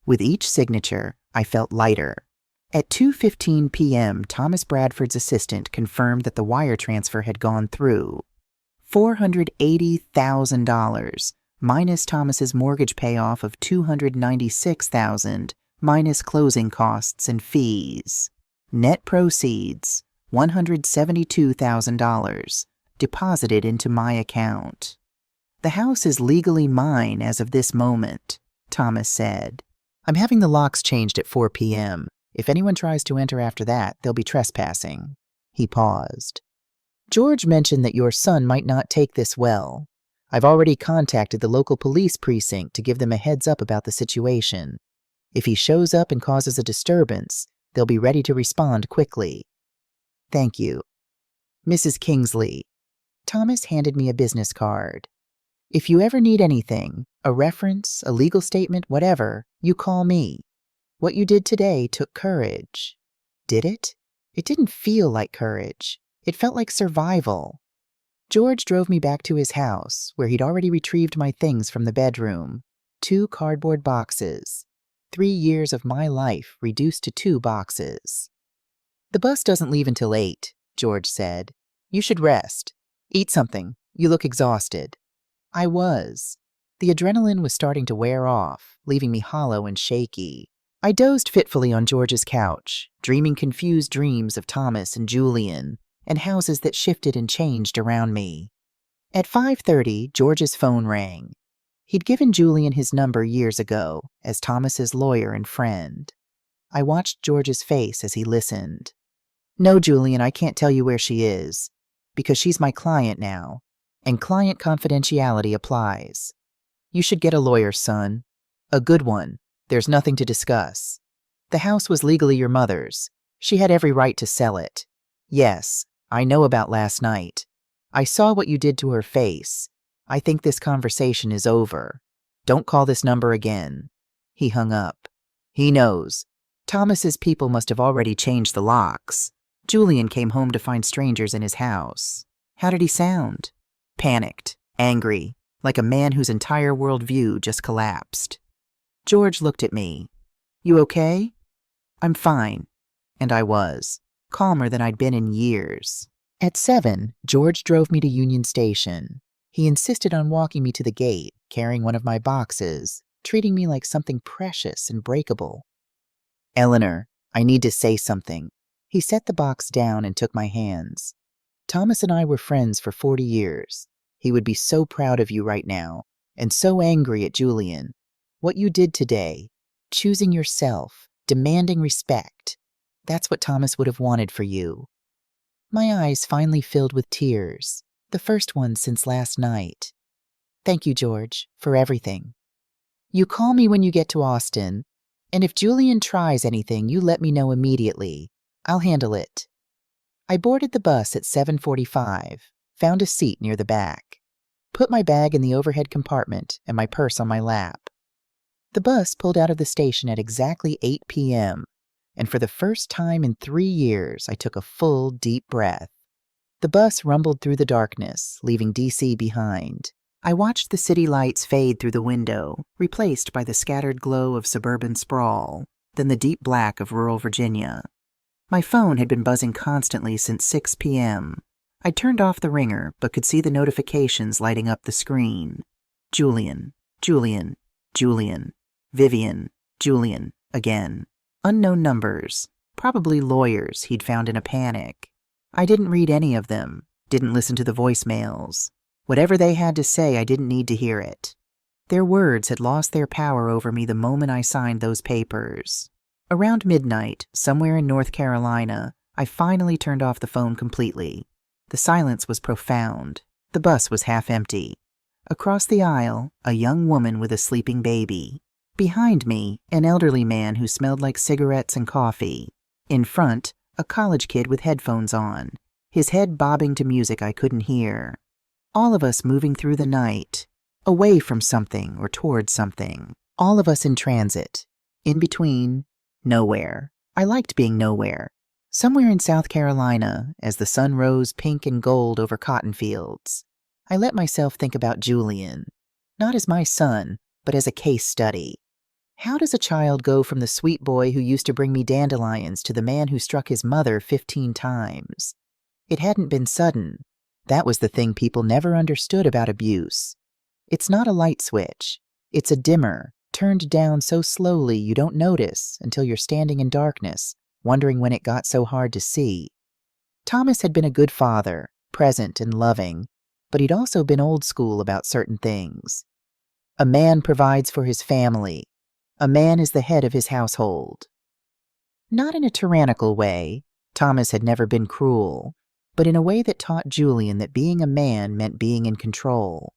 With each signature, I felt lighter. At 2:15 p.m., Thomas Bradford's assistant confirmed that the wire transfer had gone through. $480,000, minus Thomas's mortgage payoff of $296,000, minus closing costs and fees. Net proceeds, $172,000, deposited into my account. The house is legally mine as of this moment, Thomas said. I'm having the locks changed at 4 p.m. If anyone tries to enter after that, they'll be trespassing. He paused. George mentioned that your son might not take this well. I've already contacted the local police precinct to give them a heads up about the situation. If he shows up and causes a disturbance, they'll be ready to respond quickly. Thank you. Mrs. Kingsley, Thomas handed me a business card. If you ever need anything, a reference, a legal statement, whatever, you call me. What you did today took courage. Did it? It didn't feel like courage. It felt like survival. George drove me back to his house, where he'd already retrieved my things from the bedroom. 2 cardboard boxes. 3 years of my life reduced to 2 boxes. The bus doesn't leave until 8, George said. You should rest. Eat something. You look exhausted. I was. The adrenaline was starting to wear off, leaving me hollow and shaky. I dozed fitfully on George's couch, dreaming confused dreams of Thomas and Julian, and houses that shifted and changed around me. At 5:30, George's phone rang. He'd given Julian his number years ago, as Thomas's lawyer and friend. I watched George's face as he listened. No, Julian, I can't tell you where she is, because she's my client now, and client confidentiality applies. You should get a lawyer, son. A good one. There's nothing to discuss. The house was legally your mother's. She had every right to sell it. Yes, I know about last night. I saw what you did to her face. I think this conversation is over. Don't call this number again. He hung up. He knows. Thomas's people must have already changed the locks. Julian came home to find strangers in his house. How did he sound? Panicked, angry, like a man whose entire worldview just collapsed. George looked at me. You okay? I'm fine. And I was. Calmer than I'd been in years. At 7, George drove me to Union Station. He insisted on walking me to the gate, carrying one of my boxes, treating me like something precious and breakable. Eleanor, I need to say something. He set the box down and took my hands. Thomas and I were friends for 40 years. He would be so proud of you right now, and so angry at Julian. What you did today, choosing yourself, demanding respect, that's what Thomas would have wanted for you. My eyes finally filled with tears, the first ones since last night. Thank you, George, for everything. You call me when you get to Austin, and if Julian tries anything, you let me know immediately. I'll handle it. I boarded the bus at 7:45, found a seat near the back, put my bag in the overhead compartment and my purse on my lap. The bus pulled out of the station at exactly 8 p.m., and for the first time in 3 years, I took a full, deep breath. The bus rumbled through the darkness, leaving D.C. behind. I watched the city lights fade through the window, replaced by the scattered glow of suburban sprawl, then the deep black of rural Virginia. My phone had been buzzing constantly since 6 p.m. I turned off the ringer, but could see the notifications lighting up the screen. Julian, Julian, Julian, Vivian, Julian, again. Unknown numbers, probably lawyers he'd found in a panic. I didn't read any of them, didn't listen to the voicemails. Whatever they had to say, I didn't need to hear it. Their words had lost their power over me the moment I signed those papers. Around midnight, somewhere in North Carolina, I finally turned off the phone completely. The silence was profound. The bus was half empty. Across the aisle, a young woman with a sleeping baby. Behind me, an elderly man who smelled like cigarettes and coffee. In front, a college kid with headphones on, his head bobbing to music I couldn't hear. All of us moving through the night, away from something or towards something. All of us in transit. In between, nowhere. I liked being nowhere. Somewhere in South Carolina, as the sun rose pink and gold over cotton fields. I let myself think about Julian, not as my son, but as a case study. How does a child go from the sweet boy who used to bring me dandelions to the man who struck his mother 15 times? It hadn't been sudden. That was the thing people never understood about abuse. It's not a light switch. It's a dimmer, turned down so slowly you don't notice until you're standing in darkness, wondering when it got so hard to see. Thomas had been a good father, present and loving, but he'd also been old school about certain things. A man provides for his family. A man is the head of his household. Not in a tyrannical way. Thomas had never been cruel, but in a way that taught Julian that being a man meant being in control.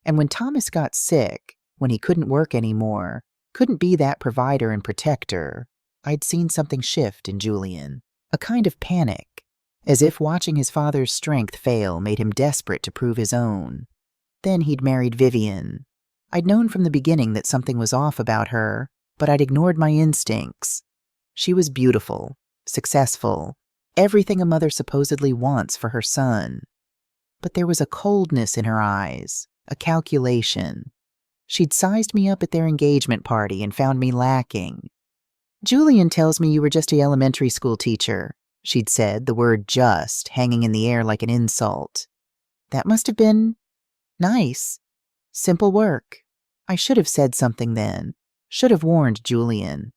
And when Thomas got sick, when he couldn't work anymore, couldn't be that provider and protector, I'd seen something shift in Julian, a kind of panic. as if watching his father's strength fail made him desperate to prove his own. Then he'd married Vivian. I'd known from the beginning that something was off about her, but I'd ignored my instincts. She was beautiful, successful, everything a mother supposedly wants for her son. But there was a coldness in her eyes, a calculation. She'd sized me up at their engagement party and found me lacking. "Julian tells me you were just an elementary school teacher," she'd said, the word "just" hanging in the air like an insult. "That must have been nice. Simple work." I should have said something then, should have warned Julian.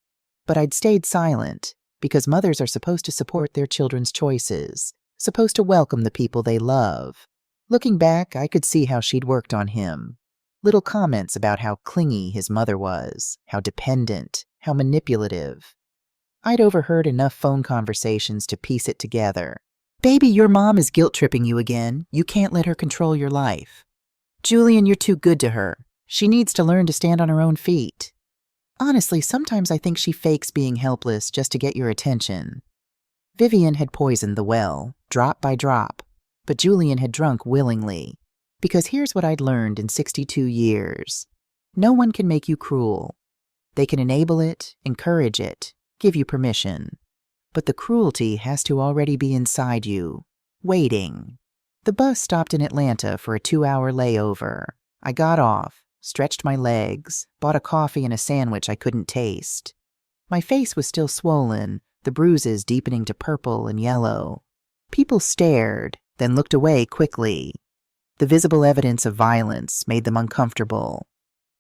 But I'd stayed silent, because mothers are supposed to support their children's choices, supposed to welcome the people they love. Looking back, I could see how she'd worked on him. Little comments about how clingy his mother was, how dependent, how manipulative. I'd overheard enough phone conversations to piece it together. "Baby, your mom is guilt-tripping you again. You can't let her control your life. Julian, you're too good to her. She needs to learn to stand on her own feet." Honestly, sometimes I think she fakes being helpless just to get your attention. Vivian had poisoned the well, drop by drop, but Julian had drunk willingly. Because here's what I'd learned in 62 years. No one can make you cruel. They can enable it, encourage it, give you permission. But the cruelty has to already be inside you, waiting. The bus stopped in Atlanta for a 2-hour layover. I got off, stretched my legs, bought a coffee and a sandwich I couldn't taste. My face was still swollen, the bruises deepening to purple and yellow. People stared, then looked away quickly. The visible evidence of violence made them uncomfortable.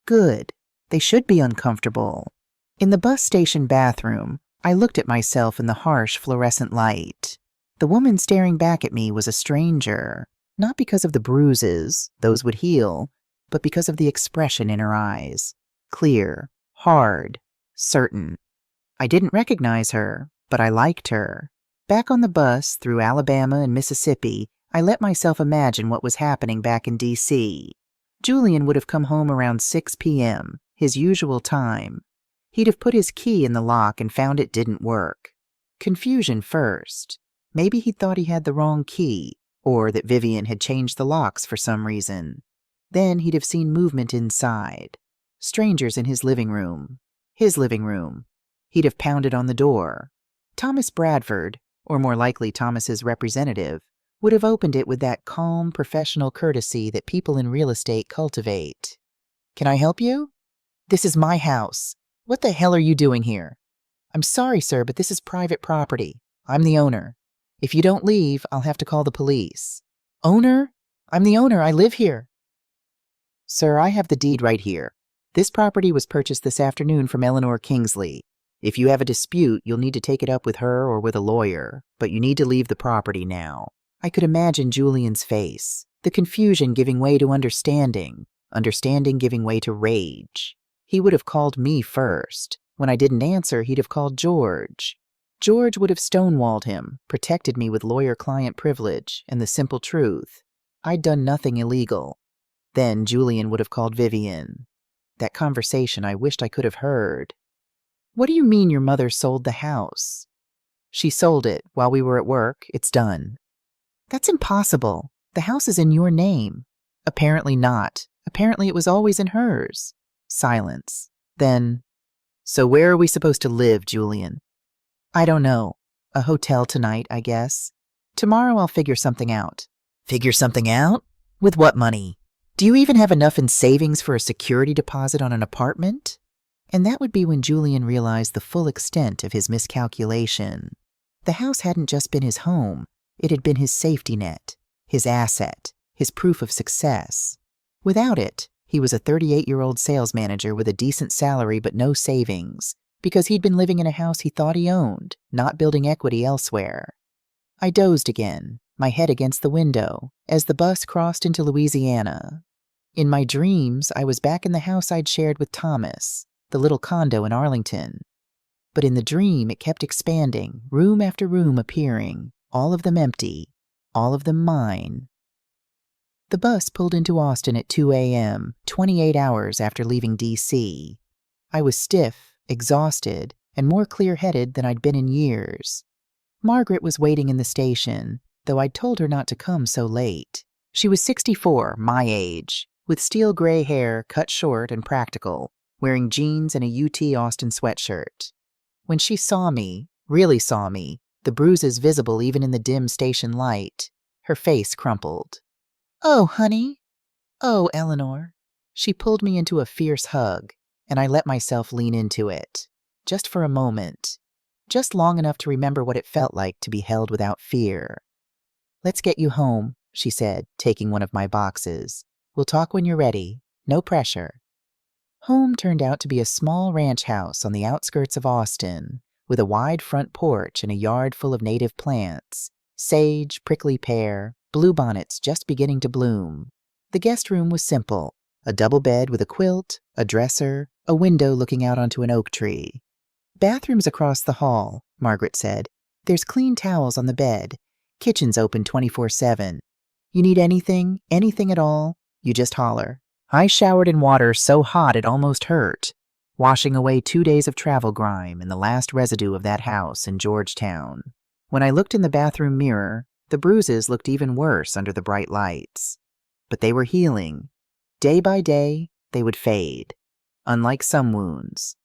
Good. They should be uncomfortable. In the bus station bathroom, I looked at myself in the harsh fluorescent light. The woman staring back at me was a stranger, not because of the bruises, those would heal, but because of the expression in her eyes. Clear, hard, certain. I didn't recognize her, but I liked her. Back on the bus through Alabama and Mississippi, I let myself imagine what was happening back in D.C. Julian would have come home around 6 p.m., his usual time. He'd have put his key in the lock and found it didn't work. Confusion first. Maybe he thought he had the wrong key, or that Vivian had changed the locks for some reason. Then he'd have seen movement inside. Strangers in his living room. His living room. He'd have pounded on the door. Thomas Bradford, or more likely Thomas's representative, would have opened it with that calm, professional courtesy that people in real estate cultivate. "Can I help you?" "This is my house. What the hell are you doing here?" "I'm sorry, sir, but this is private property. I'm the owner. If you don't leave, I'll have to call the police." "Owner? I'm the owner. I live here." "Sir, I have the deed right here. This property was purchased this afternoon from Eleanor Kingsley. If you have a dispute, you'll need to take it up with her or with a lawyer, but you need to leave the property now." I could imagine Julian's face, the confusion giving way to understanding, understanding giving way to rage. He would have called me first. When I didn't answer, he'd have called George. George would have stonewalled him, protected me with lawyer-client privilege and the simple truth. I'd done nothing illegal. Then Julian would have called Vivian. That conversation I wished I could have heard. "What do you mean your mother sold the house?" "She sold it while we were at work. It's done." "That's impossible. The house is in your name." "Apparently not. Apparently it was always in hers." Silence. Then, "So where are we supposed to live, Julian?" "I don't know. A hotel tonight, I guess. Tomorrow I'll figure something out." "Figure something out? With what money? Do you even have enough in savings for a security deposit on an apartment?" And that would be when Julian realized the full extent of his miscalculation. The house hadn't just been his home. It had been his safety net, his asset, his proof of success. Without it, he was a 38-year-old sales manager with a decent salary but no savings, because he'd been living in a house he thought he owned, not building equity elsewhere. I dozed again, my head against the window, as the bus crossed into Louisiana. In my dreams, I was back in the house I'd shared with Thomas, the little condo in Arlington. But in the dream, it kept expanding, room after room appearing, all of them empty, all of them mine. The bus pulled into Austin at 2 a.m., 28 hours after leaving D.C. I was stiff, exhausted, and more clear-headed than I'd been in years. Margaret was waiting in the station, though I'd told her not to come so late. She was 64, my age, with steel gray hair cut short and practical, wearing jeans and a UT Austin sweatshirt. When she saw me, really saw me, the bruises visible even in the dim station light, her face crumpled. "Oh, honey. Oh, Eleanor." She pulled me into a fierce hug, and I let myself lean into it, just for a moment, just long enough to remember what it felt like to be held without fear. "Let's get you home," she said, taking one of my boxes. "We'll talk when you're ready. No pressure." Home turned out to be a small ranch house on the outskirts of Austin, with a wide front porch and a yard full of native plants, sage, prickly pear, bluebonnets just beginning to bloom. The guest room was simple, a double bed with a quilt, a dresser, a window looking out onto an oak tree. "Bathrooms across the hall," Margaret said. "There's clean towels on the bed. Kitchen's open 24/7. You need anything at all, you just holler." I showered in water so hot it almost hurt, washing away 2 days of travel grime and the last residue of that house in Georgetown. When I looked in the bathroom mirror, the bruises looked even worse under the bright lights. But they were healing. Day by day, they would fade, unlike some wounds.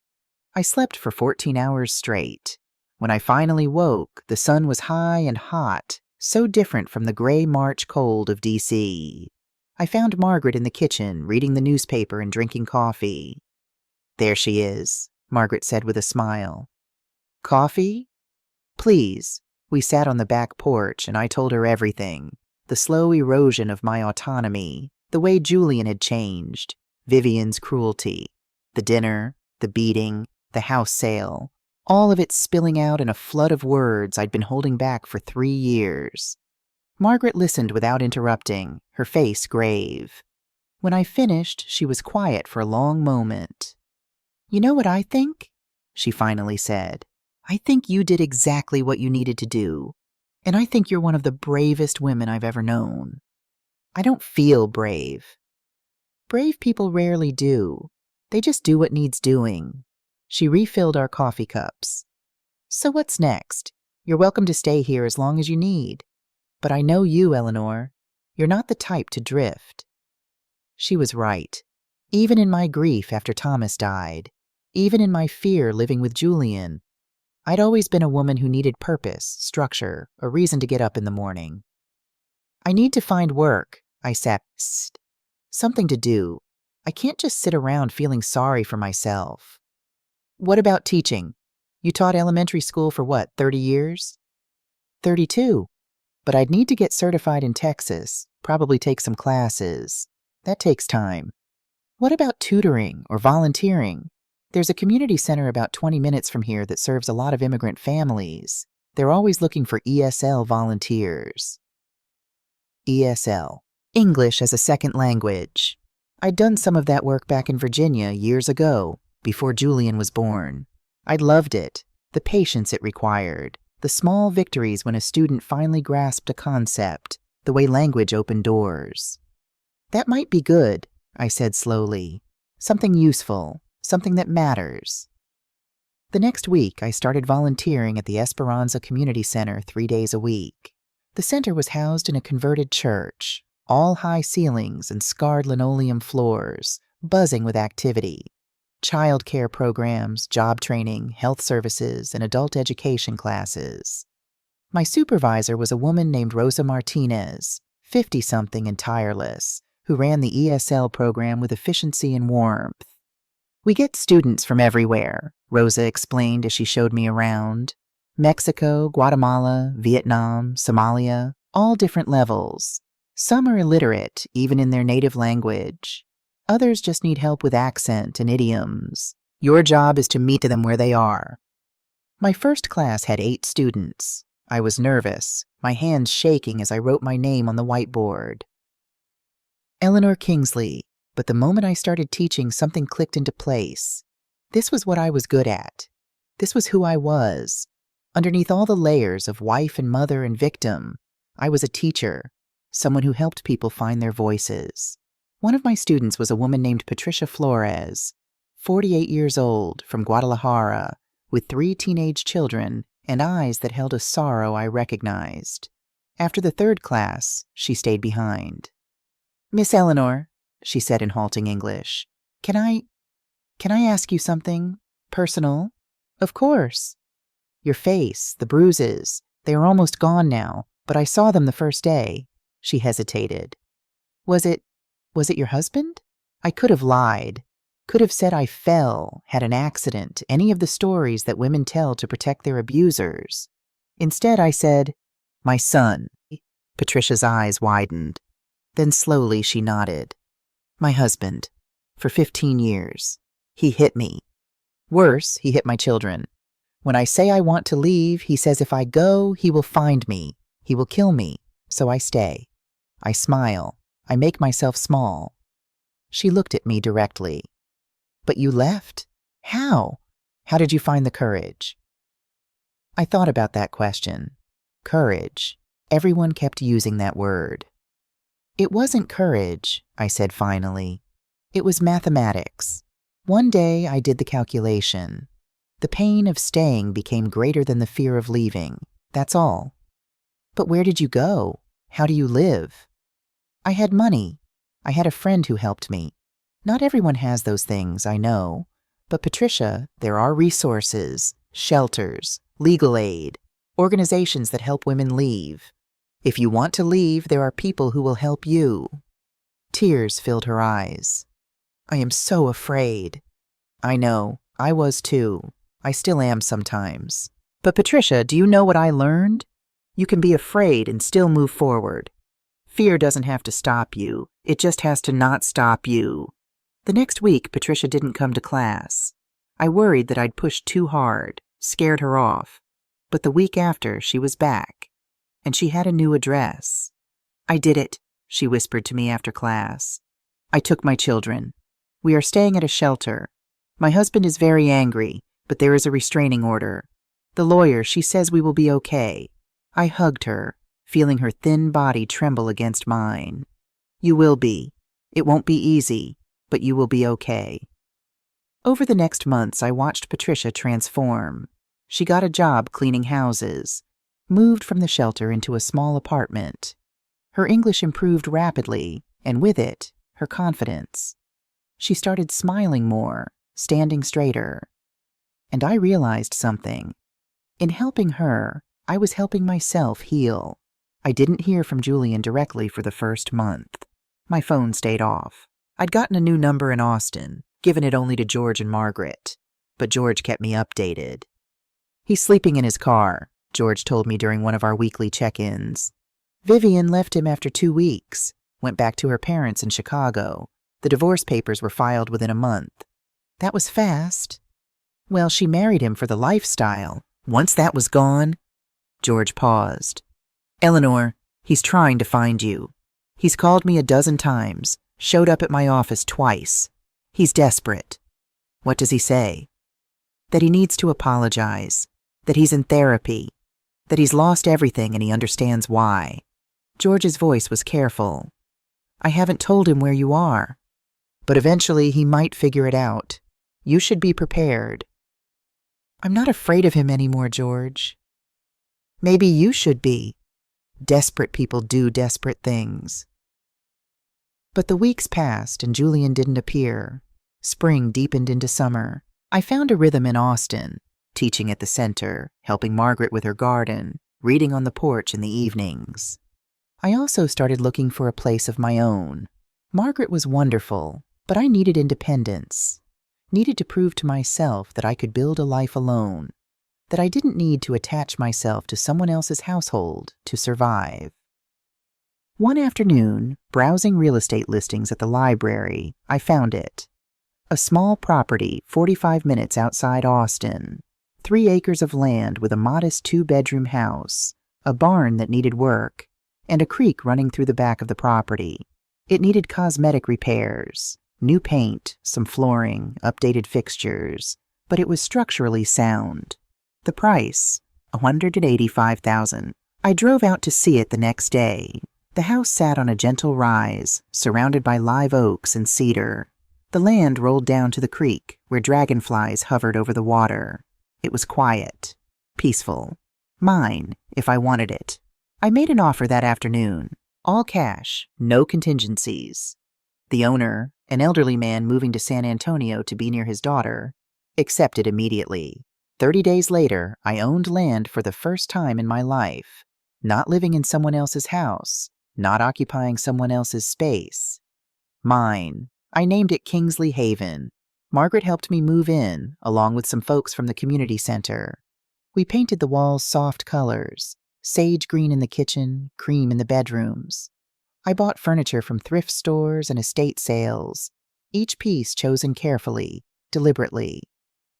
I slept for 14 hours straight. When I finally woke, the sun was high and hot, so different from the gray March cold of D.C. I found Margaret in the kitchen, reading the newspaper and drinking coffee. "There she is," Margaret said with a smile. "Coffee?" "Please." We sat on the back porch, and I told her everything. The slow erosion of my autonomy, the way Julian had changed, Vivian's cruelty, the dinner, the beating, the house sale, all of it spilling out in a flood of words I'd been holding back for 3 years. Margaret listened without interrupting, her face grave. When I finished, she was quiet for a long moment. "You know what I think?" she finally said. "I think you did exactly what you needed to do, and I think you're one of the bravest women I've ever known." "I don't feel brave." "Brave people rarely do. They just do what needs doing." She refilled our coffee cups. "So what's next? You're welcome to stay here as long as you need. But I know you, Eleanor. You're not the type to drift." She was right. Even in my grief after Thomas died, even in my fear living with Julian, I'd always been a woman who needed purpose, structure, a reason to get up in the morning. "I need to find work," I said. "Psst. Something to do. I can't just sit around feeling sorry for myself." "What about teaching? You taught elementary school for what, 30 years? 32. But I'd need to get certified in Texas, probably take some classes. That takes time." "What about tutoring or volunteering? There's a community center about 20 minutes from here that serves a lot of immigrant families. They're always looking for ESL volunteers." ESL, English as a Second Language. I'd done some of that work back in Virginia years ago, before Julian was born. I'd loved it, the patience it required, the small victories when a student finally grasped a concept, the way language opened doors. "That might be good," I said slowly. "Something useful, something that matters." The next week, I started volunteering at the Esperanza Community Center 3 days a week. The center was housed in a converted church, all high ceilings and scarred linoleum floors, buzzing with activity. Child care programs, job training, health services, and adult education classes. My supervisor was a woman named Rosa Martinez, 50-something and tireless, who ran the ESL program with efficiency and warmth. "We get students from everywhere," Rosa explained as she showed me around. "Mexico, Guatemala, Vietnam, Somalia, all different levels. Some are illiterate, even in their native language. Others just need help with accent and idioms. Your job is to meet them where they are." My first class had 8 students. I was nervous, my hands shaking as I wrote my name on the whiteboard. Eleanor Kingsley, but the moment I started teaching, something clicked into place. This was what I was good at. This was who I was. Underneath all the layers of wife and mother and victim, I was a teacher, someone who helped people find their voices. One of my students was a woman named Patricia Flores, 48 years old, from Guadalajara, with 3 teenage children and eyes that held a sorrow I recognized. After the third class, she stayed behind. "Miss Eleanor," she said in halting English, Can I ask you something personal?" "Of course." "Your face, the bruises, they are almost gone now, but I saw them the first day." She hesitated. Was it your husband?" I could have lied. Could have said I fell, had an accident, any of the stories that women tell to protect their abusers. Instead, I said, "My son." Patricia's eyes widened. Then slowly she nodded. "My husband. For 15 years. He hit me. Worse, he hit my children. When I say I want to leave, he says if I go, he will find me. He will kill me. So I stay. I smile. I make myself small." She looked at me directly. "But you left? How? How did you find the courage?" I thought about that question. Courage. Everyone kept using that word. "It wasn't courage," I said finally. "It was mathematics. One day I did the calculation. The pain of staying became greater than the fear of leaving. That's all." "But where did you go? How do you live?" "I had money. I had a friend who helped me. Not everyone has those things, I know. But Patricia, there are resources, shelters, legal aid, organizations that help women leave. If you want to leave, there are people who will help you." Tears filled her eyes. "I am so afraid." "I know. I was too. I still am sometimes. But Patricia, do you know what I learned? You can be afraid and still move forward. Fear doesn't have to stop you. It just has to not stop you." The next week, Patricia didn't come to class. I worried that I'd pushed too hard, scared her off. But the week after, she was back. And she had a new address. "I did it," she whispered to me after class. "I took my children. We are staying at a shelter. My husband is very angry, but there is a restraining order. The lawyer, she says we will be okay." I hugged her, feeling her thin body tremble against mine. "You will be. It won't be easy, but you will be okay." Over the next months, I watched Patricia transform. She got a job cleaning houses, moved from the shelter into a small apartment. Her English improved rapidly, and with it, her confidence. She started smiling more, standing straighter. And I realized something. In helping her, I was helping myself heal. I didn't hear from Julian directly for the first month. My phone stayed off. I'd gotten a new number in Austin, given it only to George and Margaret. But George kept me updated. "He's sleeping in his car," George told me during one of our weekly check-ins. "Vivian left him after 2 weeks, went back to her parents in Chicago. The divorce papers were filed within a month." "That was fast." "Well, she married him for the lifestyle. Once that was gone..." George paused. "Eleanor, he's trying to find you. He's called me a dozen times, showed up at my office twice. He's desperate." "What does he say?" "That he needs to apologize, that he's in therapy, that he's lost everything and he understands why." George's voice was careful. "I haven't told him where you are. But eventually he might figure it out. You should be prepared." "I'm not afraid of him anymore, George." "Maybe you should be. Desperate people do desperate things." But the weeks passed and Julian didn't appear. Spring deepened into summer. I found a rhythm in Austin, teaching at the center, helping Margaret with her garden, reading on the porch in the evenings. I also started looking for a place of my own. Margaret was wonderful, but I needed independence. Needed to prove to myself that I could build a life alone, that I didn't need to attach myself to someone else's household to survive. One afternoon, browsing real estate listings at the library, I found it. A small property 45 minutes outside Austin, 3 acres of land with a modest 2-bedroom house, a barn that needed work, and a creek running through the back of the property. It needed cosmetic repairs, new paint, some flooring, updated fixtures, but it was structurally sound. The price, $185,000. I drove out to see it the next day. The house sat on a gentle rise, surrounded by live oaks and cedar. The land rolled down to the creek, where dragonflies hovered over the water. It was quiet. Peaceful. Mine, if I wanted it. I made an offer that afternoon. All cash, no contingencies. The owner, an elderly man moving to San Antonio to be near his daughter, accepted immediately. 30 days later, I owned land for the first time in my life. Not living in someone else's house, not occupying someone else's space. Mine. I named it Kingsley Haven. Margaret helped me move in, along with some folks from the community center. We painted the walls soft colors, sage green in the kitchen, cream in the bedrooms. I bought furniture from thrift stores and estate sales, each piece chosen carefully, deliberately.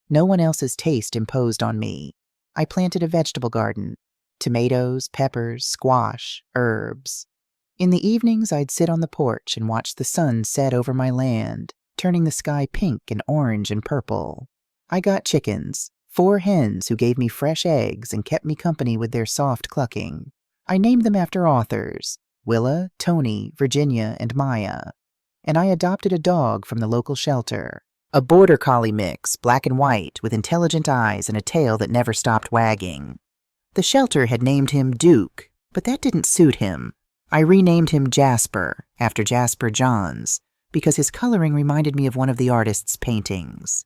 No one else's taste imposed on me. I planted a vegetable garden, tomatoes, peppers, squash, herbs. In the evenings, I'd sit on the porch and watch the sun set over my land, turning the sky pink and orange and purple. I got chickens, 4 hens who gave me fresh eggs and kept me company with their soft clucking. I named them after authors, Willa, Tony, Virginia, and Maya. And I adopted a dog from the local shelter, a border collie mix, black and white, with intelligent eyes and a tail that never stopped wagging. The shelter had named him Duke, but that didn't suit him. I renamed him Jasper, after Jasper Johns, because his coloring reminded me of one of the artist's paintings.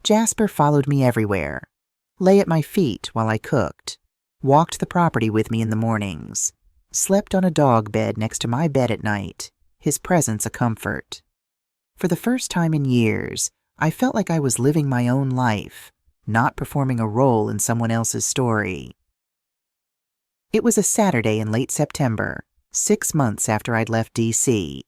Jasper followed me everywhere, lay at my feet while I cooked, walked the property with me in the mornings, slept on a dog bed next to my bed at night, his presence a comfort. For the first time in years, I felt like I was living my own life, not performing a role in someone else's story. It was a Saturday in late September, 6 months after I'd left D.C.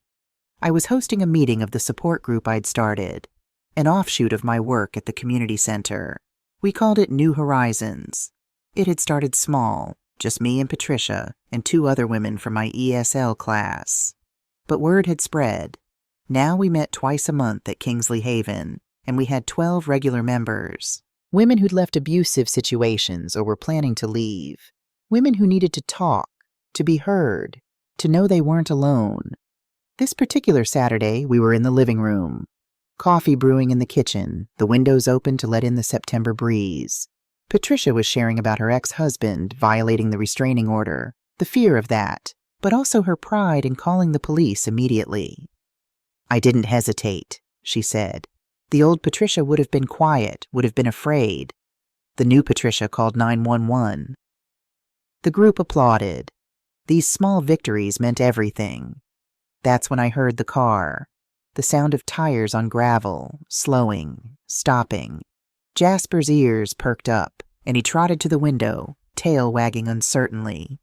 I was hosting a meeting of the support group I'd started, an offshoot of my work at the community center. We called it New Horizons. It had started small, just me and Patricia and 2 other women from my ESL class. But word had spread. Now we met twice a month at Kingsley Haven, and we had 12 regular members. Women who'd left abusive situations or were planning to leave. Women who needed to talk, to be heard, to know they weren't alone. This particular Saturday, we were in the living room. Coffee brewing in the kitchen, the windows open to let in the September breeze. Patricia was sharing about her ex-husband violating the restraining order, the fear of that, but also her pride in calling the police immediately. I didn't hesitate, she said. The old Patricia would have been quiet, would have been afraid. The new Patricia called 911. The group applauded. These small victories meant everything. That's when I heard the car, the sound of tires on gravel, slowing, stopping. Jasper's ears perked up, and he trotted to the window, tail wagging uncertainly.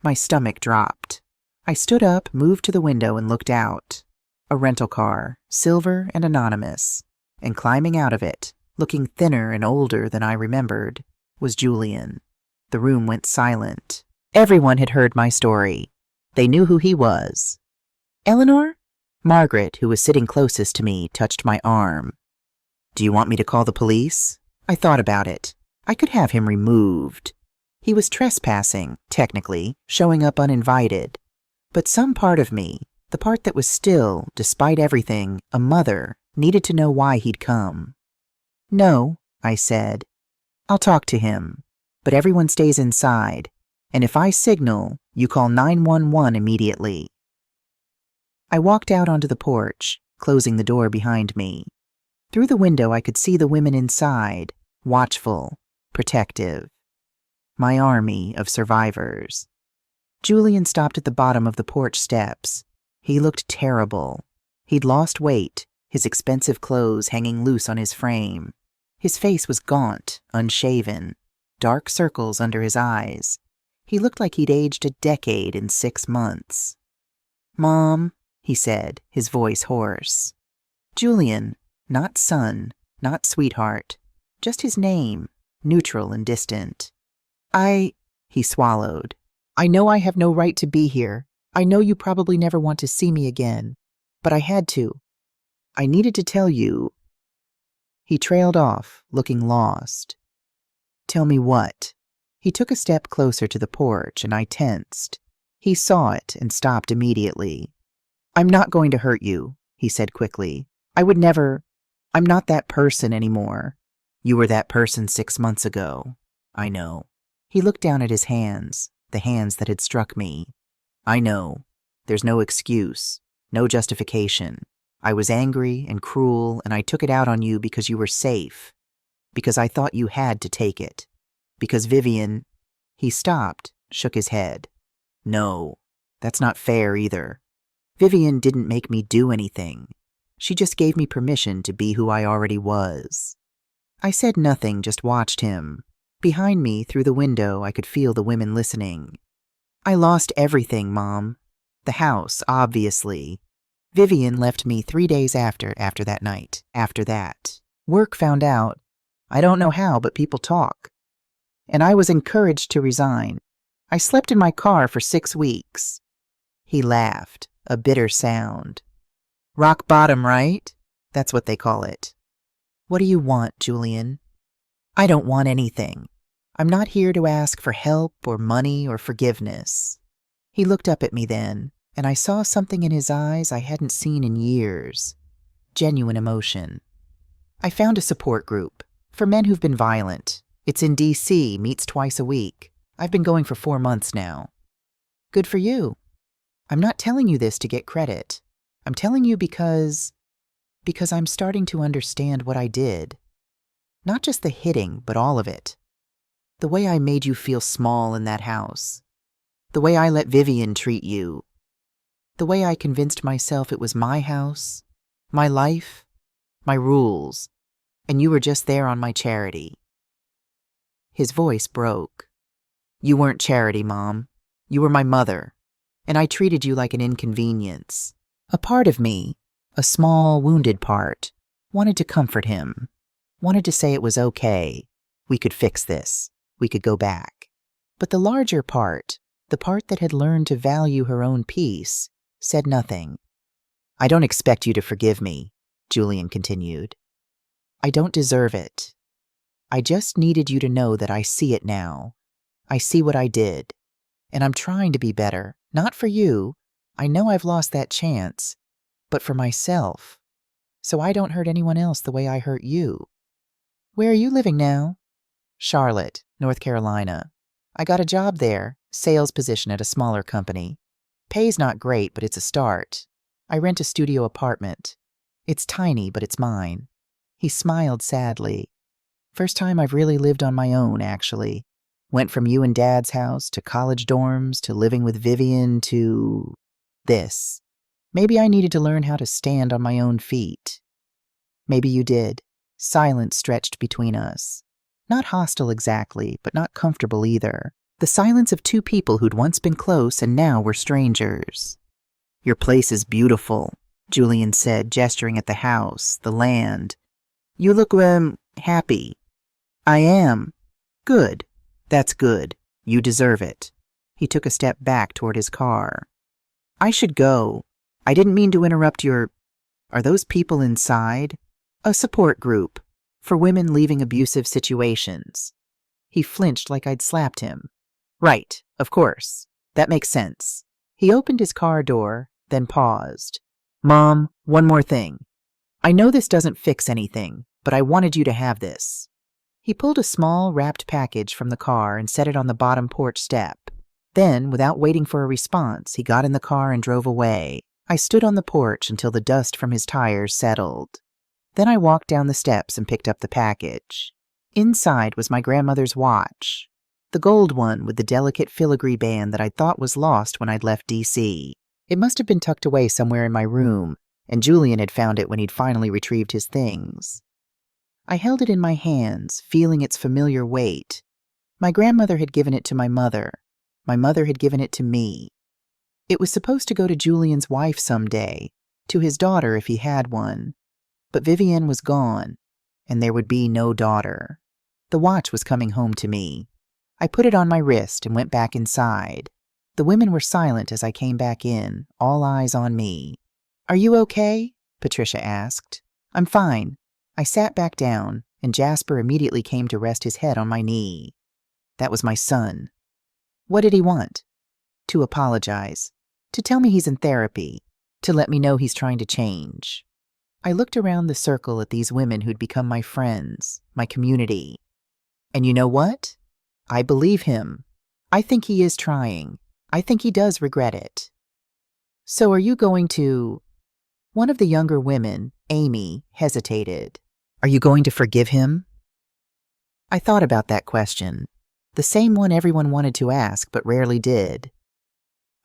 My stomach dropped. I stood up, moved to the window, and looked out. A rental car, silver and anonymous, and climbing out of it, looking thinner and older than I remembered, was Julian. The room went silent. Everyone had heard my story. They knew who he was. Eleanor? Margaret, who was sitting closest to me, touched my arm. Do you want me to call the police? I thought about it. I could have him removed. He was trespassing, technically, showing up uninvited. But some part of me, the part that was still, despite everything, a mother, needed to know why he'd come. No, I said. I'll talk to him. But everyone stays inside, and if I signal, you call 911 immediately. I walked out onto the porch, closing the door behind me. Through the window I could see the women inside, watchful, protective. My army of survivors. Julian stopped at the bottom of the porch steps. He looked terrible. He'd lost weight, his expensive clothes hanging loose on his frame. His face was gaunt, unshaven, dark circles under his eyes. He looked like he'd aged a decade in 6 months. Mom, he said, his voice hoarse. Julian, not son, not sweetheart, just his name, neutral and distant. He swallowed. I know I have no right to be here. I know you probably never want to see me again, but I had to. I needed to tell you. He trailed off, looking lost. Tell me what? He took a step closer to the porch, and I tensed. He saw it and stopped immediately. I'm not going to hurt you, he said quickly. I would never. I'm not that person anymore. You were that person 6 months ago. I know. He looked down at his hands, the hands that had struck me. I know. There's no excuse, no justification. I was angry and cruel, and I took it out on you because you were safe. Because I thought you had to take it. Because Vivian... He stopped, shook his head. No, that's not fair either. Vivian didn't make me do anything. She just gave me permission to be who I already was. I said nothing, just watched him. Behind me, through the window, I could feel the women listening. I lost everything, Mom. The house, obviously. Vivian left me 3 days after that night. After that. Work found out. I don't know how, but people talk. And I was encouraged to resign. I slept in my car for 6 weeks. He laughed, a bitter sound. Rock bottom, right? That's what they call it. What do you want, Julian? I don't want anything. I'm not here to ask for help or money or forgiveness. He looked up at me then, and I saw something in his eyes I hadn't seen in years. Genuine emotion. I found a support group for men who've been violent. It's in D.C., meets twice a week. I've been going for 4 months now. Good for you. I'm not telling you this to get credit. I'm telling you because I'm starting to understand what I did. Not just the hitting, but all of it. The way I made you feel small in that house. The way I let Vivian treat you. The way I convinced myself it was my house, my life, my rules, and you were just there on my charity. His voice broke. You weren't charity, Mom. You were my mother, and I treated you like an inconvenience. A part of me, a small, wounded part, wanted to comfort him, wanted to say it was okay. We could fix this. We could go back. But the larger part, the part that had learned to value her own peace, said nothing. I don't expect you to forgive me, Julian continued. I don't deserve it. I just needed you to know that I see it now. I see what I did. And I'm trying to be better. Not for you. I know I've lost that chance. But for myself. So I don't hurt anyone else the way I hurt you. Where are you living now? Charlotte, North Carolina. I got a job there, sales position at a smaller company. Pay's not great, but it's a start. I rent a studio apartment. It's tiny, but it's mine. He smiled sadly. First time I've really lived on my own, actually. Went from you and Dad's house to college dorms to living with Vivian to this. Maybe I needed to learn how to stand on my own feet. Maybe you did. Silence stretched between us. Not hostile exactly, but not comfortable either. The silence of two people who'd once been close and now were strangers. Your place is beautiful, Julian said, gesturing at the house, the land. You look, happy. I am. Good. That's good. You deserve it. He took a step back toward his car. I should go. I didn't mean to interrupt your... Are those people inside? A support group. For women leaving abusive situations. He flinched like I'd slapped him. Right, of course. That makes sense. He opened his car door, then paused. Mom, one more thing. I know this doesn't fix anything, but I wanted you to have this. He pulled a small, wrapped package from the car and set it on the bottom porch step. Then, without waiting for a response, he got in the car and drove away. I stood on the porch until the dust from his tires settled. Then I walked down the steps and picked up the package. Inside was my grandmother's watch, the gold one with the delicate filigree band that I thought was lost when I'd left D.C. It must have been tucked away somewhere in my room, and Julian had found it when he'd finally retrieved his things. I held it in my hands, feeling its familiar weight. My grandmother had given it to my mother. My mother had given it to me. It was supposed to go to Julian's wife someday, to his daughter if he had one. But Vivian was gone, and there would be no daughter. The watch was coming home to me. I put it on my wrist and went back inside. The women were silent as I came back in, all eyes on me. Are you okay? Patricia asked. I'm fine. I sat back down, and Jasper immediately came to rest his head on my knee. That was my son. What did he want? To apologize. To tell me he's in therapy. To let me know he's trying to change. I looked around the circle at these women who'd become my friends, my community. And you know what? I believe him. I think he is trying. I think he does regret it. So are you going to... One of the younger women, Amy, hesitated. Are you going to forgive him? I thought about that question, the same one everyone wanted to ask but rarely did.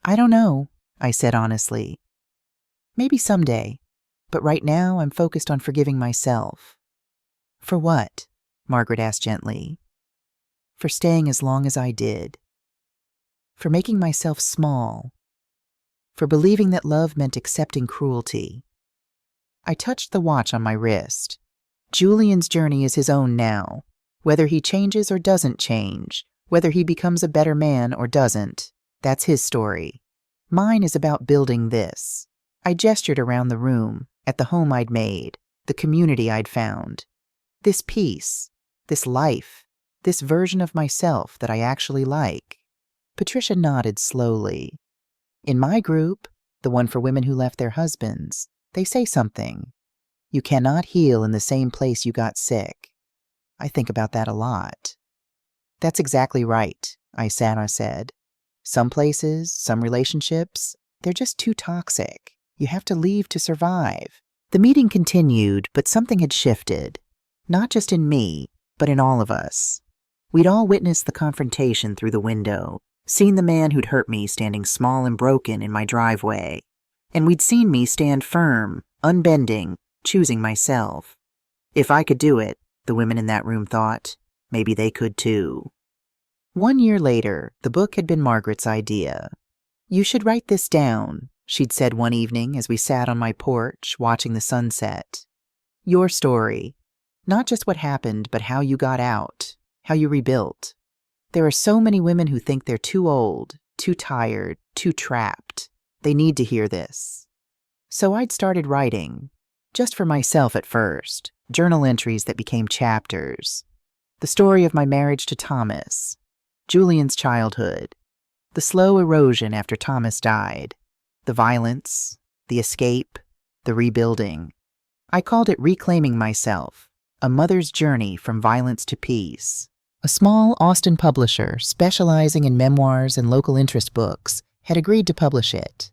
I don't know, I said honestly. Maybe someday, but right now I'm focused on forgiving myself. For what? Margaret asked gently. For staying as long as I did. For making myself small. For believing that love meant accepting cruelty. I touched the watch on my wrist. Julian's journey is his own now. Whether he changes or doesn't change, whether he becomes a better man or doesn't, that's his story. Mine is about building this. I gestured around the room, at the home I'd made, the community I'd found. This peace, this life, this version of myself that I actually like. Patricia nodded slowly. In my group, the one for women who left their husbands, they say something. You cannot heal in the same place you got sick. I think about that a lot. That's exactly right, I said. Some places, some relationships, they're just too toxic. You have to leave to survive. The meeting continued, but something had shifted. Not just in me, but in all of us. We'd all witnessed the confrontation through the window, seen the man who'd hurt me standing small and broken in my driveway. And we'd seen me stand firm, unbending, choosing myself. If I could do it, the women in that room thought, maybe they could too. 1 year later, the book had been Margaret's idea. You should write this down, she'd said one evening as we sat on my porch watching the sunset. Your story. Not just what happened, but how you got out, how you rebuilt. There are so many women who think they're too old, too tired, too trapped. They need to hear this. So I'd started writing, just for myself at first, journal entries that became chapters. The story of my marriage to Thomas, Julian's childhood, the slow erosion after Thomas died, the violence, the escape, the rebuilding. I called it Reclaiming Myself, a mother's journey from violence to peace. A small Austin publisher specializing in memoirs and local interest books had agreed to publish it.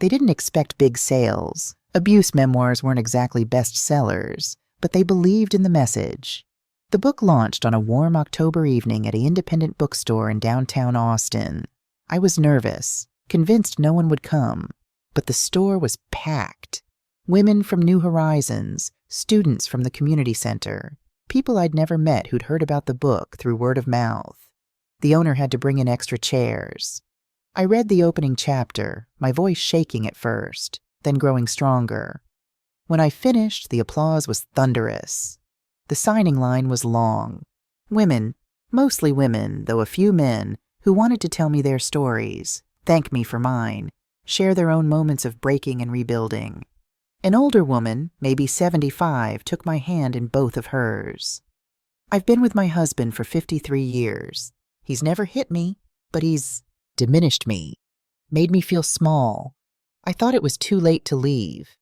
They didn't expect big sales. Abuse memoirs weren't exactly bestsellers, but they believed in the message. The book launched on a warm October evening at an independent bookstore in downtown Austin. I was nervous, convinced no one would come, but the store was packed. Women from New Horizons, students from the community center, people I'd never met who'd heard about the book through word of mouth. The owner had to bring in extra chairs. I read the opening chapter, my voice shaking at first, then growing stronger. When I finished, the applause was thunderous. The signing line was long. Women, mostly women, though a few men, who wanted to tell me their stories, thank me for mine, share their own moments of breaking and rebuilding. An older woman, maybe 75, took my hand in both of hers. I've been with my husband for 53 years. He's never hit me, but he's diminished me, made me feel small. I thought it was too late to leave.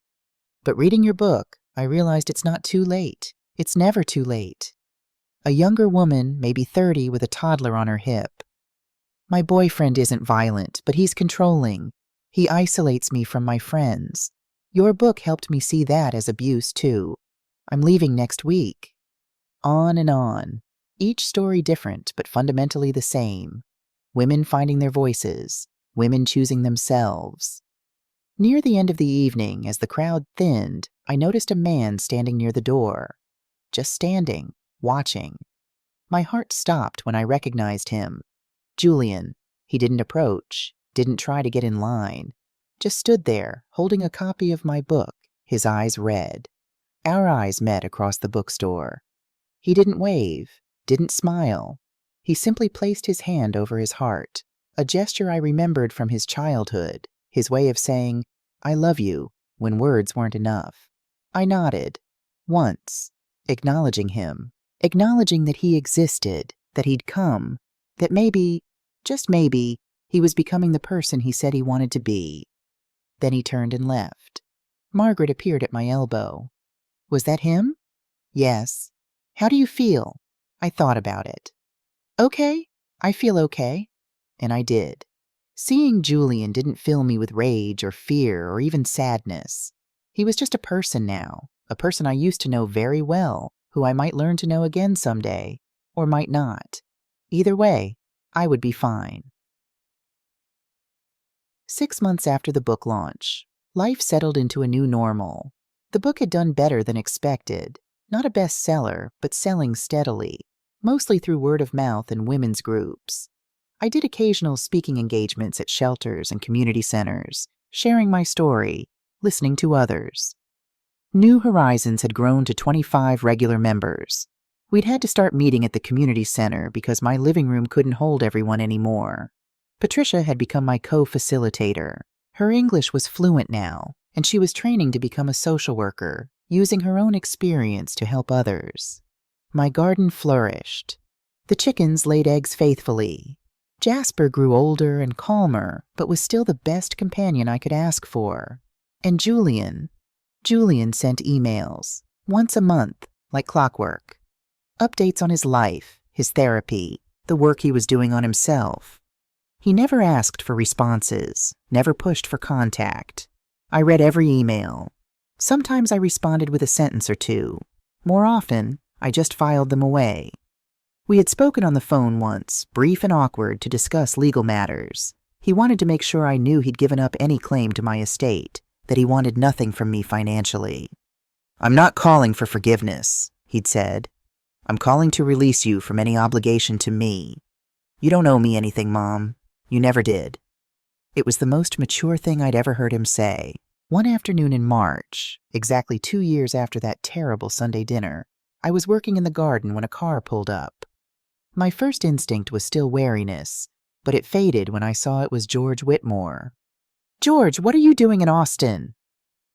But reading your book, I realized it's not too late. It's never too late. A younger woman, maybe 30, with a toddler on her hip. My boyfriend isn't violent, but he's controlling. He isolates me from my friends. Your book helped me see that as abuse, too. I'm leaving next week. On and on. Each story different, but fundamentally the same. Women finding their voices. Women choosing themselves. Near the end of the evening, as the crowd thinned, I noticed a man standing near the door. Just standing, watching. My heart stopped when I recognized him. Julian. He didn't approach, didn't try to get in line. Just stood there, holding a copy of my book, his eyes red. Our eyes met across the bookstore. He didn't wave, didn't smile. He simply placed his hand over his heart, a gesture I remembered from his childhood, his way of saying, I love you, when words weren't enough. I nodded, once, acknowledging him, acknowledging that he existed, that he'd come, that maybe, just maybe, he was becoming the person he said he wanted to be. Then he turned and left. Margaret appeared at my elbow. Was that him? Yes. How do you feel? I thought about it. Okay, I feel okay. And I did. Seeing Julian didn't fill me with rage or fear or even sadness. He was just a person now, a person I used to know very well, who I might learn to know again someday, or might not. Either way, I would be fine. 6 months after the book launch, life settled into a new normal. The book had done better than expected. Not a bestseller, but selling steadily, mostly through word of mouth and women's groups. I did occasional speaking engagements at shelters and community centers, sharing my story, listening to others. New Horizons had grown to 25 regular members. We'd had to start meeting at the community center because my living room couldn't hold everyone anymore. Patricia had become my co-facilitator. Her English was fluent now, and she was training to become a social worker, using her own experience to help others. My garden flourished. The chickens laid eggs faithfully. Jasper grew older and calmer, but was still the best companion I could ask for. And Julian sent emails, once a month, like clockwork. Updates on his life, his therapy, the work he was doing on himself. He never asked for responses, never pushed for contact. I read every email. Sometimes I responded with a sentence or two. More often, I just filed them away. We had spoken on the phone once, brief and awkward, to discuss legal matters. He wanted to make sure I knew he'd given up any claim to my estate, that he wanted nothing from me financially. "I'm not calling for forgiveness," he'd said. "I'm calling to release you from any obligation to me. You don't owe me anything, Mom. You never did." It was the most mature thing I'd ever heard him say. One afternoon in March, exactly 2 years after that terrible Sunday dinner, I was working in the garden when a car pulled up. My first instinct was still wariness, but it faded when I saw it was George Whitmore. "George, what are you doing in Austin?"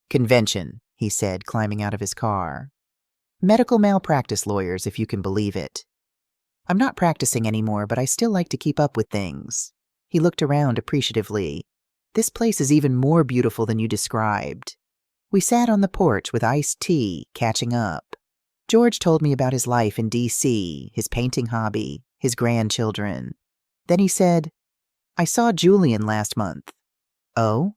"Convention," he said, climbing out of his car. "Medical malpractice lawyers, if you can believe it. I'm not practicing anymore, but I still like to keep up with things." He looked around appreciatively. "This place is even more beautiful than you described." We sat on the porch with iced tea, catching up. George told me about his life in D.C., his painting hobby, his grandchildren. Then he said, "I saw Julian last month." "Oh?"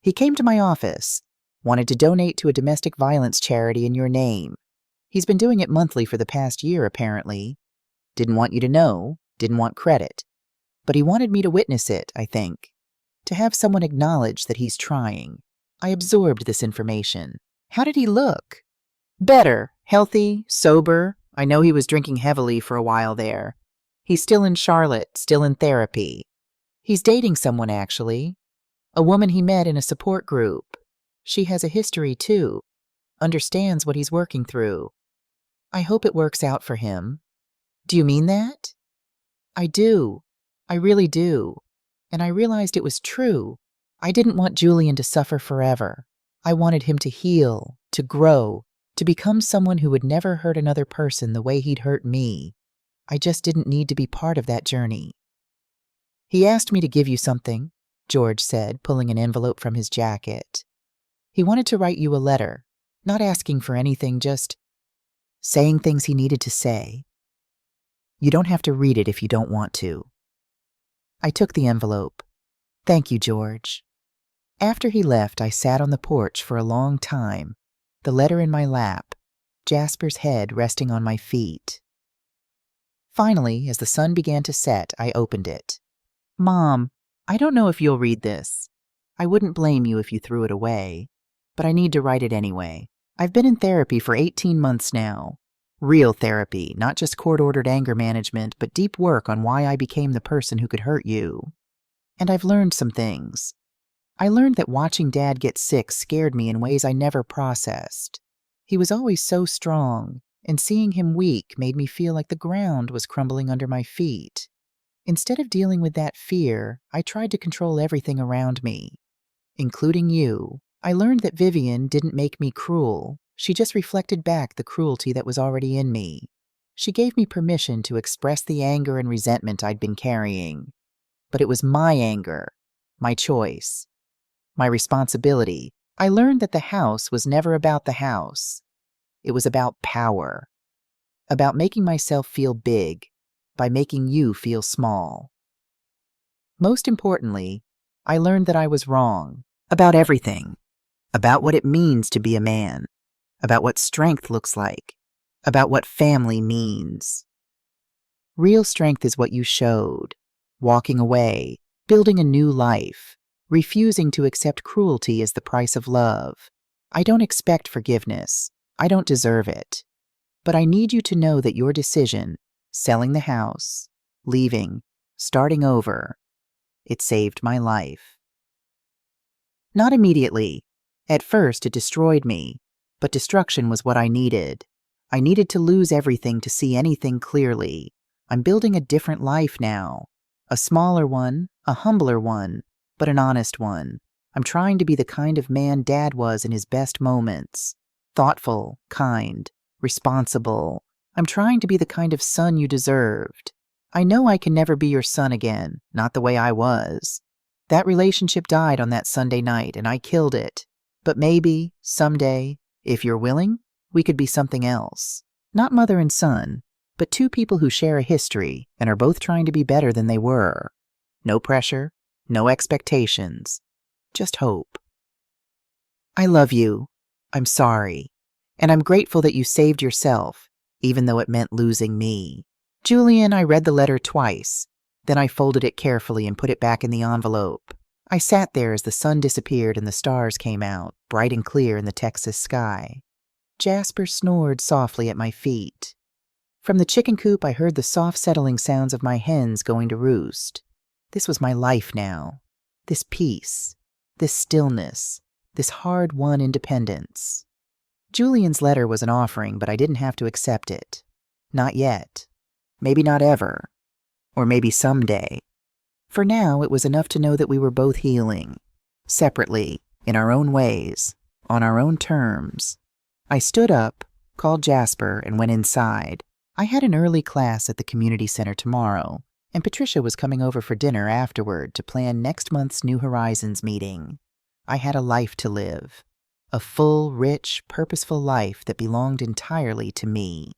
"He came to my office, wanted to donate to a domestic violence charity in your name. He's been doing it monthly for the past year, apparently. Didn't want you to know, didn't want credit. But he wanted me to witness it, I think. To have someone acknowledge that he's trying." I absorbed this information. "How did he look?" "Better. Healthy, sober. I know he was drinking heavily for a while there. He's still in Charlotte, still in therapy. He's dating someone, actually. A woman he met in a support group. She has a history, too. Understands what he's working through. I hope it works out for him." "Do you mean that?" "I do. I really do. And I realized it was true. I didn't want Julian to suffer forever. I wanted him to heal, to grow, to become someone who would never hurt another person the way he'd hurt me. I just didn't need to be part of that journey." "He asked me to give you something," George said, pulling an envelope from his jacket. "He wanted to write you a letter, not asking for anything, just saying things he needed to say. You don't have to read it if you don't want to." I took the envelope. "Thank you, George." After he left, I sat on the porch for a long time, the letter in my lap, Jasper's head resting on my feet. Finally, as the sun began to set, I opened it. "Mom, I don't know if you'll read this. I wouldn't blame you if you threw it away, but I need to write it anyway. I've been in therapy for 18 months now. Real therapy, not just court-ordered anger management, but deep work on why I became the person who could hurt you. And I've learned some things. I learned that watching Dad get sick scared me in ways I never processed. He was always so strong, and seeing him weak made me feel like the ground was crumbling under my feet. Instead of dealing with that fear, I tried to control everything around me, including you. I learned that Vivian didn't make me cruel. She just reflected back the cruelty that was already in me. She gave me permission to express the anger and resentment I'd been carrying. But it was my anger, my choice, my responsibility. I learned that the house was never about the house. It was about power, about making myself feel big, by making you feel small. Most importantly, I learned that I was wrong about everything, about what it means to be a man, about what strength looks like, about what family means. Real strength is what you showed, walking away, building a new life, refusing to accept cruelty as the price of love. I don't expect forgiveness. I don't deserve it. But I need you to know that your decision, selling the house, leaving, starting over, it saved my life. Not immediately. At first, it destroyed me, but destruction was what I needed. I needed to lose everything to see anything clearly. I'm building a different life now. A smaller one, a humbler one, but an honest one. I'm trying to be the kind of man Dad was in his best moments. Thoughtful, kind, responsible. I'm trying to be the kind of son you deserved. I know I can never be your son again, not the way I was. That relationship died on that Sunday night, and I killed it. But maybe, someday, if you're willing, we could be something else. Not mother and son, but two people who share a history and are both trying to be better than they were. No pressure, no expectations, just hope. I love you. I'm sorry. And I'm grateful that you saved yourself, even though it meant losing me. Julian, I read the letter twice. Then I folded it carefully and put it back in the envelope. I sat there as the sun disappeared and the stars came out, bright and clear in the Texas sky. Jasper snored softly at my feet. From the chicken coop, I heard the soft settling sounds of my hens going to roost. This was my life now. This peace, this stillness, this hard-won independence. Julian's letter was an offering, but I didn't have to accept it. Not yet. Maybe not ever. Or maybe someday. For now, it was enough to know that we were both healing. Separately, in our own ways, on our own terms. I stood up, called Jasper, and went inside. I had an early class at the community center tomorrow, and Patricia was coming over for dinner afterward to plan next month's New Horizons meeting. I had a life to live. A full, rich, purposeful life that belonged entirely to me.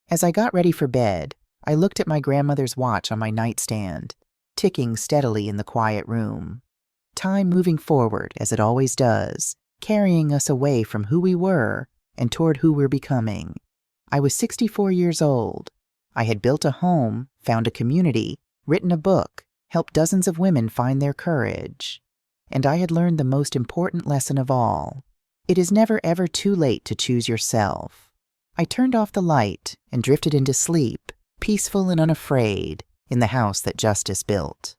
As I got ready for bed, I looked at my grandmother's watch on my nightstand, ticking steadily in the quiet room. Time moving forward, as it always does, carrying us away from who we were and toward who we're becoming. I was 64 years old. I had built a home, found a community, written a book, helped dozens of women find their courage. And I had learned the most important lesson of all. It is never ever too late to choose yourself. I turned off the light and drifted into sleep, peaceful and unafraid, in the house that Justice built.